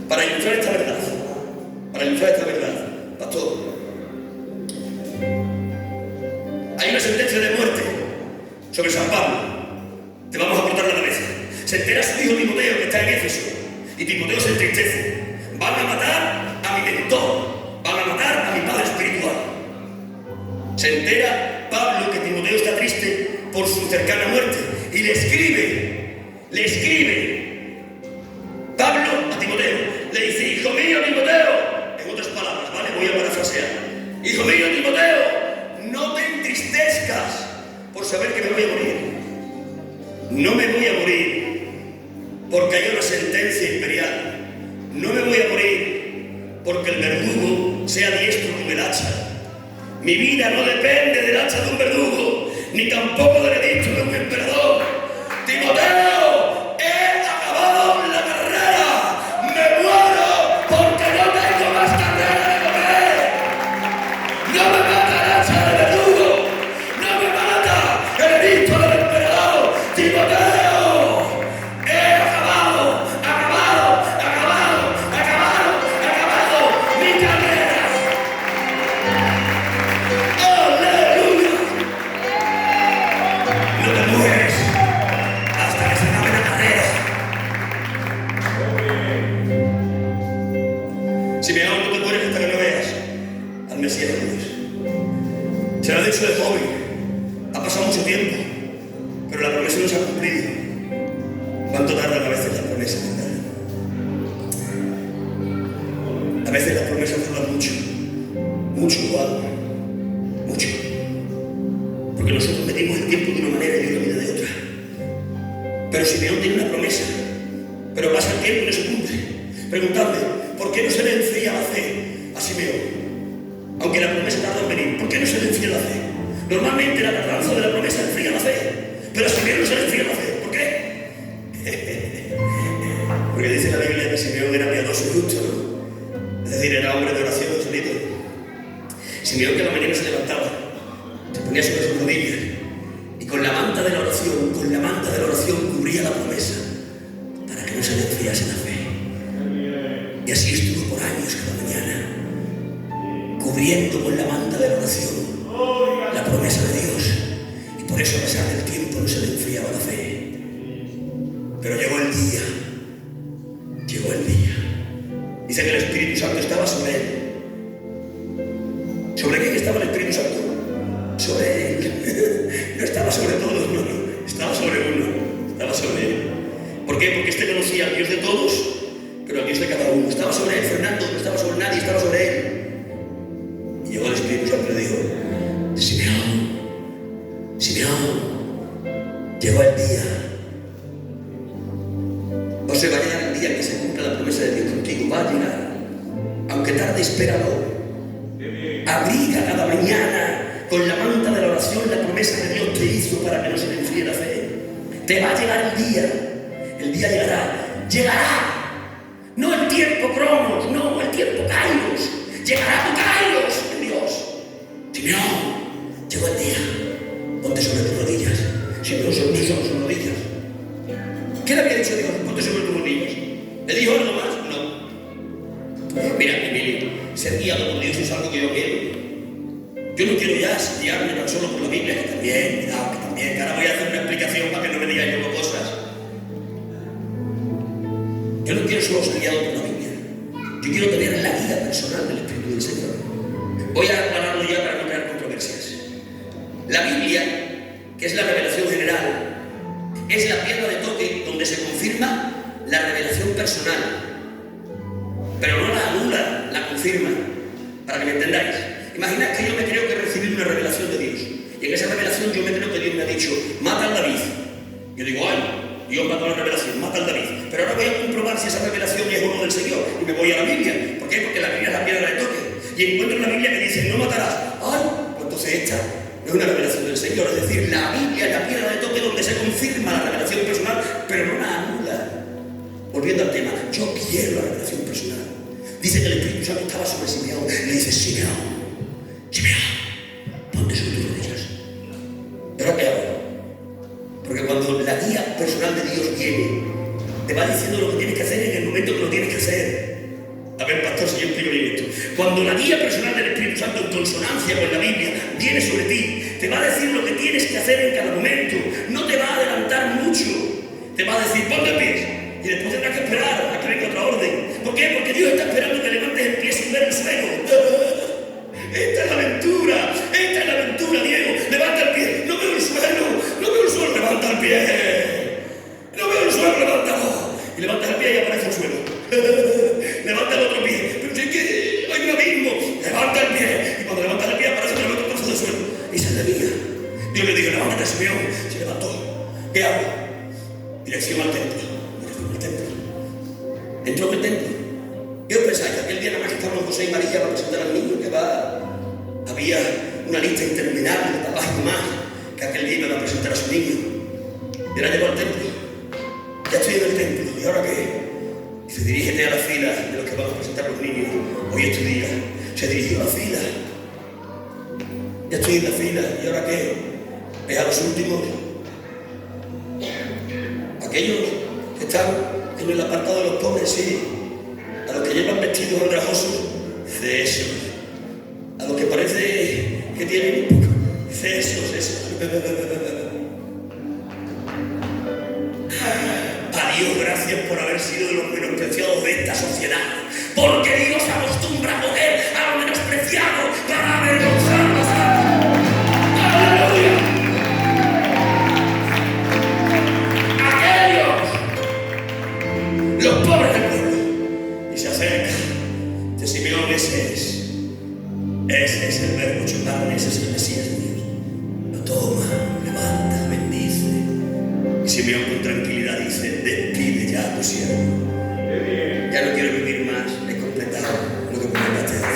Para ilustrar esta verdad, pastor, hay una sentencia de muerte sobre San Pablo. Te vamos a cortar la cabeza. Se entera su hijo Timoteo, que está en Éfeso, y Timoteo se entristece. Van a matar a mi mentor, van a matar a mi padre espiritual. Se entera Pablo que Timoteo está triste por su cercana muerte y le escribe Pablo a Timoteo, le dice, hijo mío Timoteo, en otras palabras, ¿vale? Voy a parafrasear. Hijo mío Timoteo, no te entristezcas por saber que me voy a morir. No me voy a morir porque hay una sentencia imperial. No me voy a el verdugo sea diestro con el hacha. Mi vida no depende del hacha de un verdugo, ni tampoco del edicto de un emperador. Timoteo, he acabado la carrera, me muero porque no tengo más carrera de comer. No me mata el hacha del verdugo, no me mata el edicto del emperador. Timoteo, he acabado mi carrera. ¡Aleluya! No te mueres hasta que se acabe la carrera. Simeón, no te mueres hasta que no veas al Mesías de Dios. Se lo ha dicho de joven, ha pasado mucho tiempo, pero la promesa no se ha cumplido. ¿Cuánto tardan a veces las promesas, verdad? A veces las promesas tardan mucho, mucho. Porque nosotros medimos el tiempo de una manera y Dios la vida de otra. Pero Simeón tiene una promesa, pero pasa el tiempo y no se cumple. Preguntadme, ¿por qué no se le enfría la fe a Simeón? Aunque la promesa tarda en venir, ¿por qué no se le enfría la fe? Normalmente la tardanza de la promesa enfría la fe, pero a Simeón no se le enfría la fe. ¿Por qué? Porque dice la Biblia que Simeón era piadoso y justo, ¿no? Es decir, era hombre de oración solito. Simeón que a la mañana se levantaba, se ponía sobre sus rodillas y con la manta de la oración cubría la promesa para que no se le enfriase la fe. Y así estuvo por años cada mañana, cubriendo con la manta de la oración la promesa de Dios. Y por eso a pesar del tiempo no se le enfriaba la fe. Pero llegó el día. Dice que el Espíritu Santo estaba sobre él. ¿Sobre quién estaba el Espíritu Santo? Sobre él. No estaba sobre todos, no. Estaba sobre uno. Estaba sobre él. ¿Por qué? Porque este conocía al Dios de todos, pero al Dios de cada uno. Estaba sobre él, Fernando, no estaba sobre nadie, estaba sobre él. Y llegó el Espíritu Santo y le dijo: Simeón, llegó el día. No se va a llegar el día en que se cumpla la promesa de Dios contigo. Va a llegar. Aunque tarde, espéralo. Abriga cada mañana con la manta de la oración la promesa que Dios te hizo para que no se le enfríe la fe. Te va a llegar el día. El día llegará. No el tiempo Cronos, no el tiempo Kairos. Llegará tu Kairos en Dios. Simeón, llegó el día. Ponte sobre tus rodillas. Simeón se puso sobre sus rodillas. ¿Qué le había dicho Dios? Ponte sobre tus rodillas. ¿Le dijo algo más? No. Mira, Emilio, ser guiado por Dios es algo que yo quiero. Yo no quiero ya guiarme tan solo por la Biblia, que también, que ahora voy a hacer una explicación para que no me digáis luego cosas. Yo no quiero solo ser guiado por la Biblia. Yo quiero tener la guía personal del Espíritu del Señor. Voy a aclararlo ya para no crear controversias. La Biblia, que es la revelación general, es la piedra de toque donde se confirma la revelación personal. Pero no la anula, la confirma. Para que me entendáis. Imaginad que yo me creo que recibí una revelación de Dios. Y en esa revelación yo me creo que Dios me ha dicho: mata al David. Yo digo: ay, Dios mató la revelación, mata al David. Pero ahora voy a comprobar si esa revelación es o no del Señor. Y me voy a la Biblia. ¿Por qué? Porque la Biblia es la piedra de toque. Y encuentro una Biblia que dice: no matarás. Ay, pues entonces esta no es una revelación del Señor. Es decir, la Biblia es la piedra de toque donde se confirma la revelación personal, pero no la anula. Volviendo al tema, yo quiero la revelación personal. Dice que el Espíritu Santo estaba sobre Simeón. Le dice: Simeón, ponte sobre tus rodillas. ¿Pero qué hago? Porque cuando la guía personal de Dios viene, te va diciendo lo que tienes que hacer en el momento que lo tienes que hacer. A ver, pastor, si yo explico bien esto. Cuando la guía personal del Espíritu Santo, en consonancia con la Biblia, viene sobre ti, te va a decir lo que tienes que hacer en cada momento. No te va a adelantar mucho. Te va a decir: ponte en pie. Y después tendrás que esperar a que venga otra orden. ¿Por qué? Porque Dios está esperando que levantes el pie sin ver el suelo. Esta es la aventura, Diego. Levanta el pie. No veo el suelo, levanta el pie. No veo el suelo, levántalo. Y levantas el pie y aparece el suelo. Levanta el otro pie. Pero si es que hay un abismo. Levanta el pie. Y cuando levantas el pie aparece otro trozo de suelo. Y se debía. Dios le dijo: levántate, Simeón. Se levantó. ¿Qué hago? Dirección al templo. Entró en el templo. ¿Qué os pensáis? Que aquel día nada más que estaban José y María para presentar al niño, había una lista interminable de papás y mamás que aquel día iban a presentar a su niño. Y ahora llegó al templo. Ya estoy en el templo, ¿y ahora qué? Dice, dirígete a la fila de los que van a presentar a los niños. Hoy es tu día. Se dirigió a la fila. Ya estoy en la fila, ¿y ahora qué? ¿Es a los últimos? Aquellos que están en el apartado de los pobres, sí. A los que llevan vestidos andrajosos, cesos. A los que parece que tienen cesos, esos. A Dios gracias por haber sido de los menospreciados de esta sociedad. Porque Dios acostumbra a coger a los menospreciados para avergonzarnos. ¡Aleluya! Aquellos, los pobres del pueblo. Y se acerca de Simeón, ese es el verbo hecho carne, ese es el Mesías de Dios. Lo toma, levanta, bendice. Y Simeón con tranquilidad dice, despide ya a tu siervo. Ya no quiero vivir más, he completado lo que me mandaste a hacer.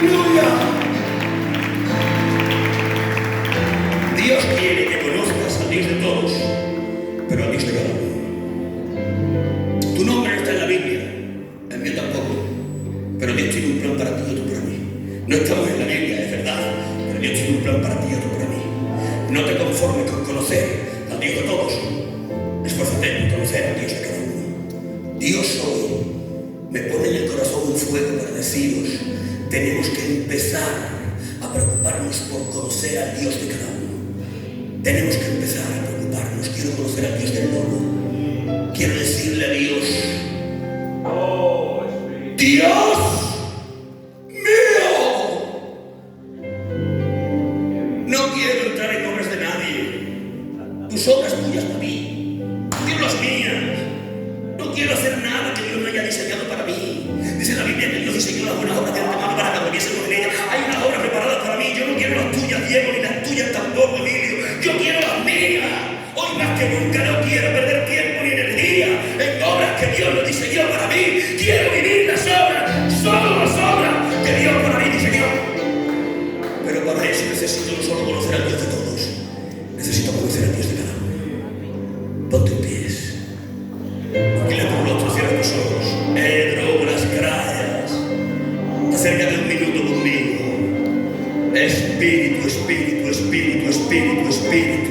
¡Aleluya! Dios quiere que conozcas al Dios de todos, pero al Dios de cada uno. Tu nombre no está en la Biblia, el mío tampoco, pero Dios tiene un plan para ti y otro para mí. No estamos en la Biblia, es verdad, pero Dios tiene un plan para ti y otro para mí. No te conformes con conocer al Dios de todos, esfuérzate en conocer al Dios de cada uno. Dios hoy me pone en el corazón un fuego para deciros, tenemos que empezar a preocuparnos por conocer al Dios de cada uno. Tenemos que empezar a preocuparnos. Quiero conocer al Dios del lobo. Quiero decirle a Dios, Dios mío, no quiero entrar en obras de nadie. Tus obras tuyas para mí, quiero las mías. No quiero hacer nada que Dios no haya diseñado para mí. Dice la Biblia que Dios diseñó las buenas obras de antemano para que volviésemos en ellas. Hay unas obras preparadas para mí. Yo no quiero las tuyas, Diego, ni las tuyas tampoco, Emilio. Yo quiero las mías. Hoy más que nunca no quiero perder tiempo ni energía en obras que Dios no diseñó para mí. Quiero vivir las obras, solo las obras que Dios para mí diseñó. Pero para eso necesito no solo conocer al Dios de todos, necesito conocer al Dios de cada uno. Ponte en pies. Dile por los otros, cierra tus ojos. Drogas, grayas. Acércate un minuto conmigo. Espíritu, espíritu, espíritu, espíritu, espíritu.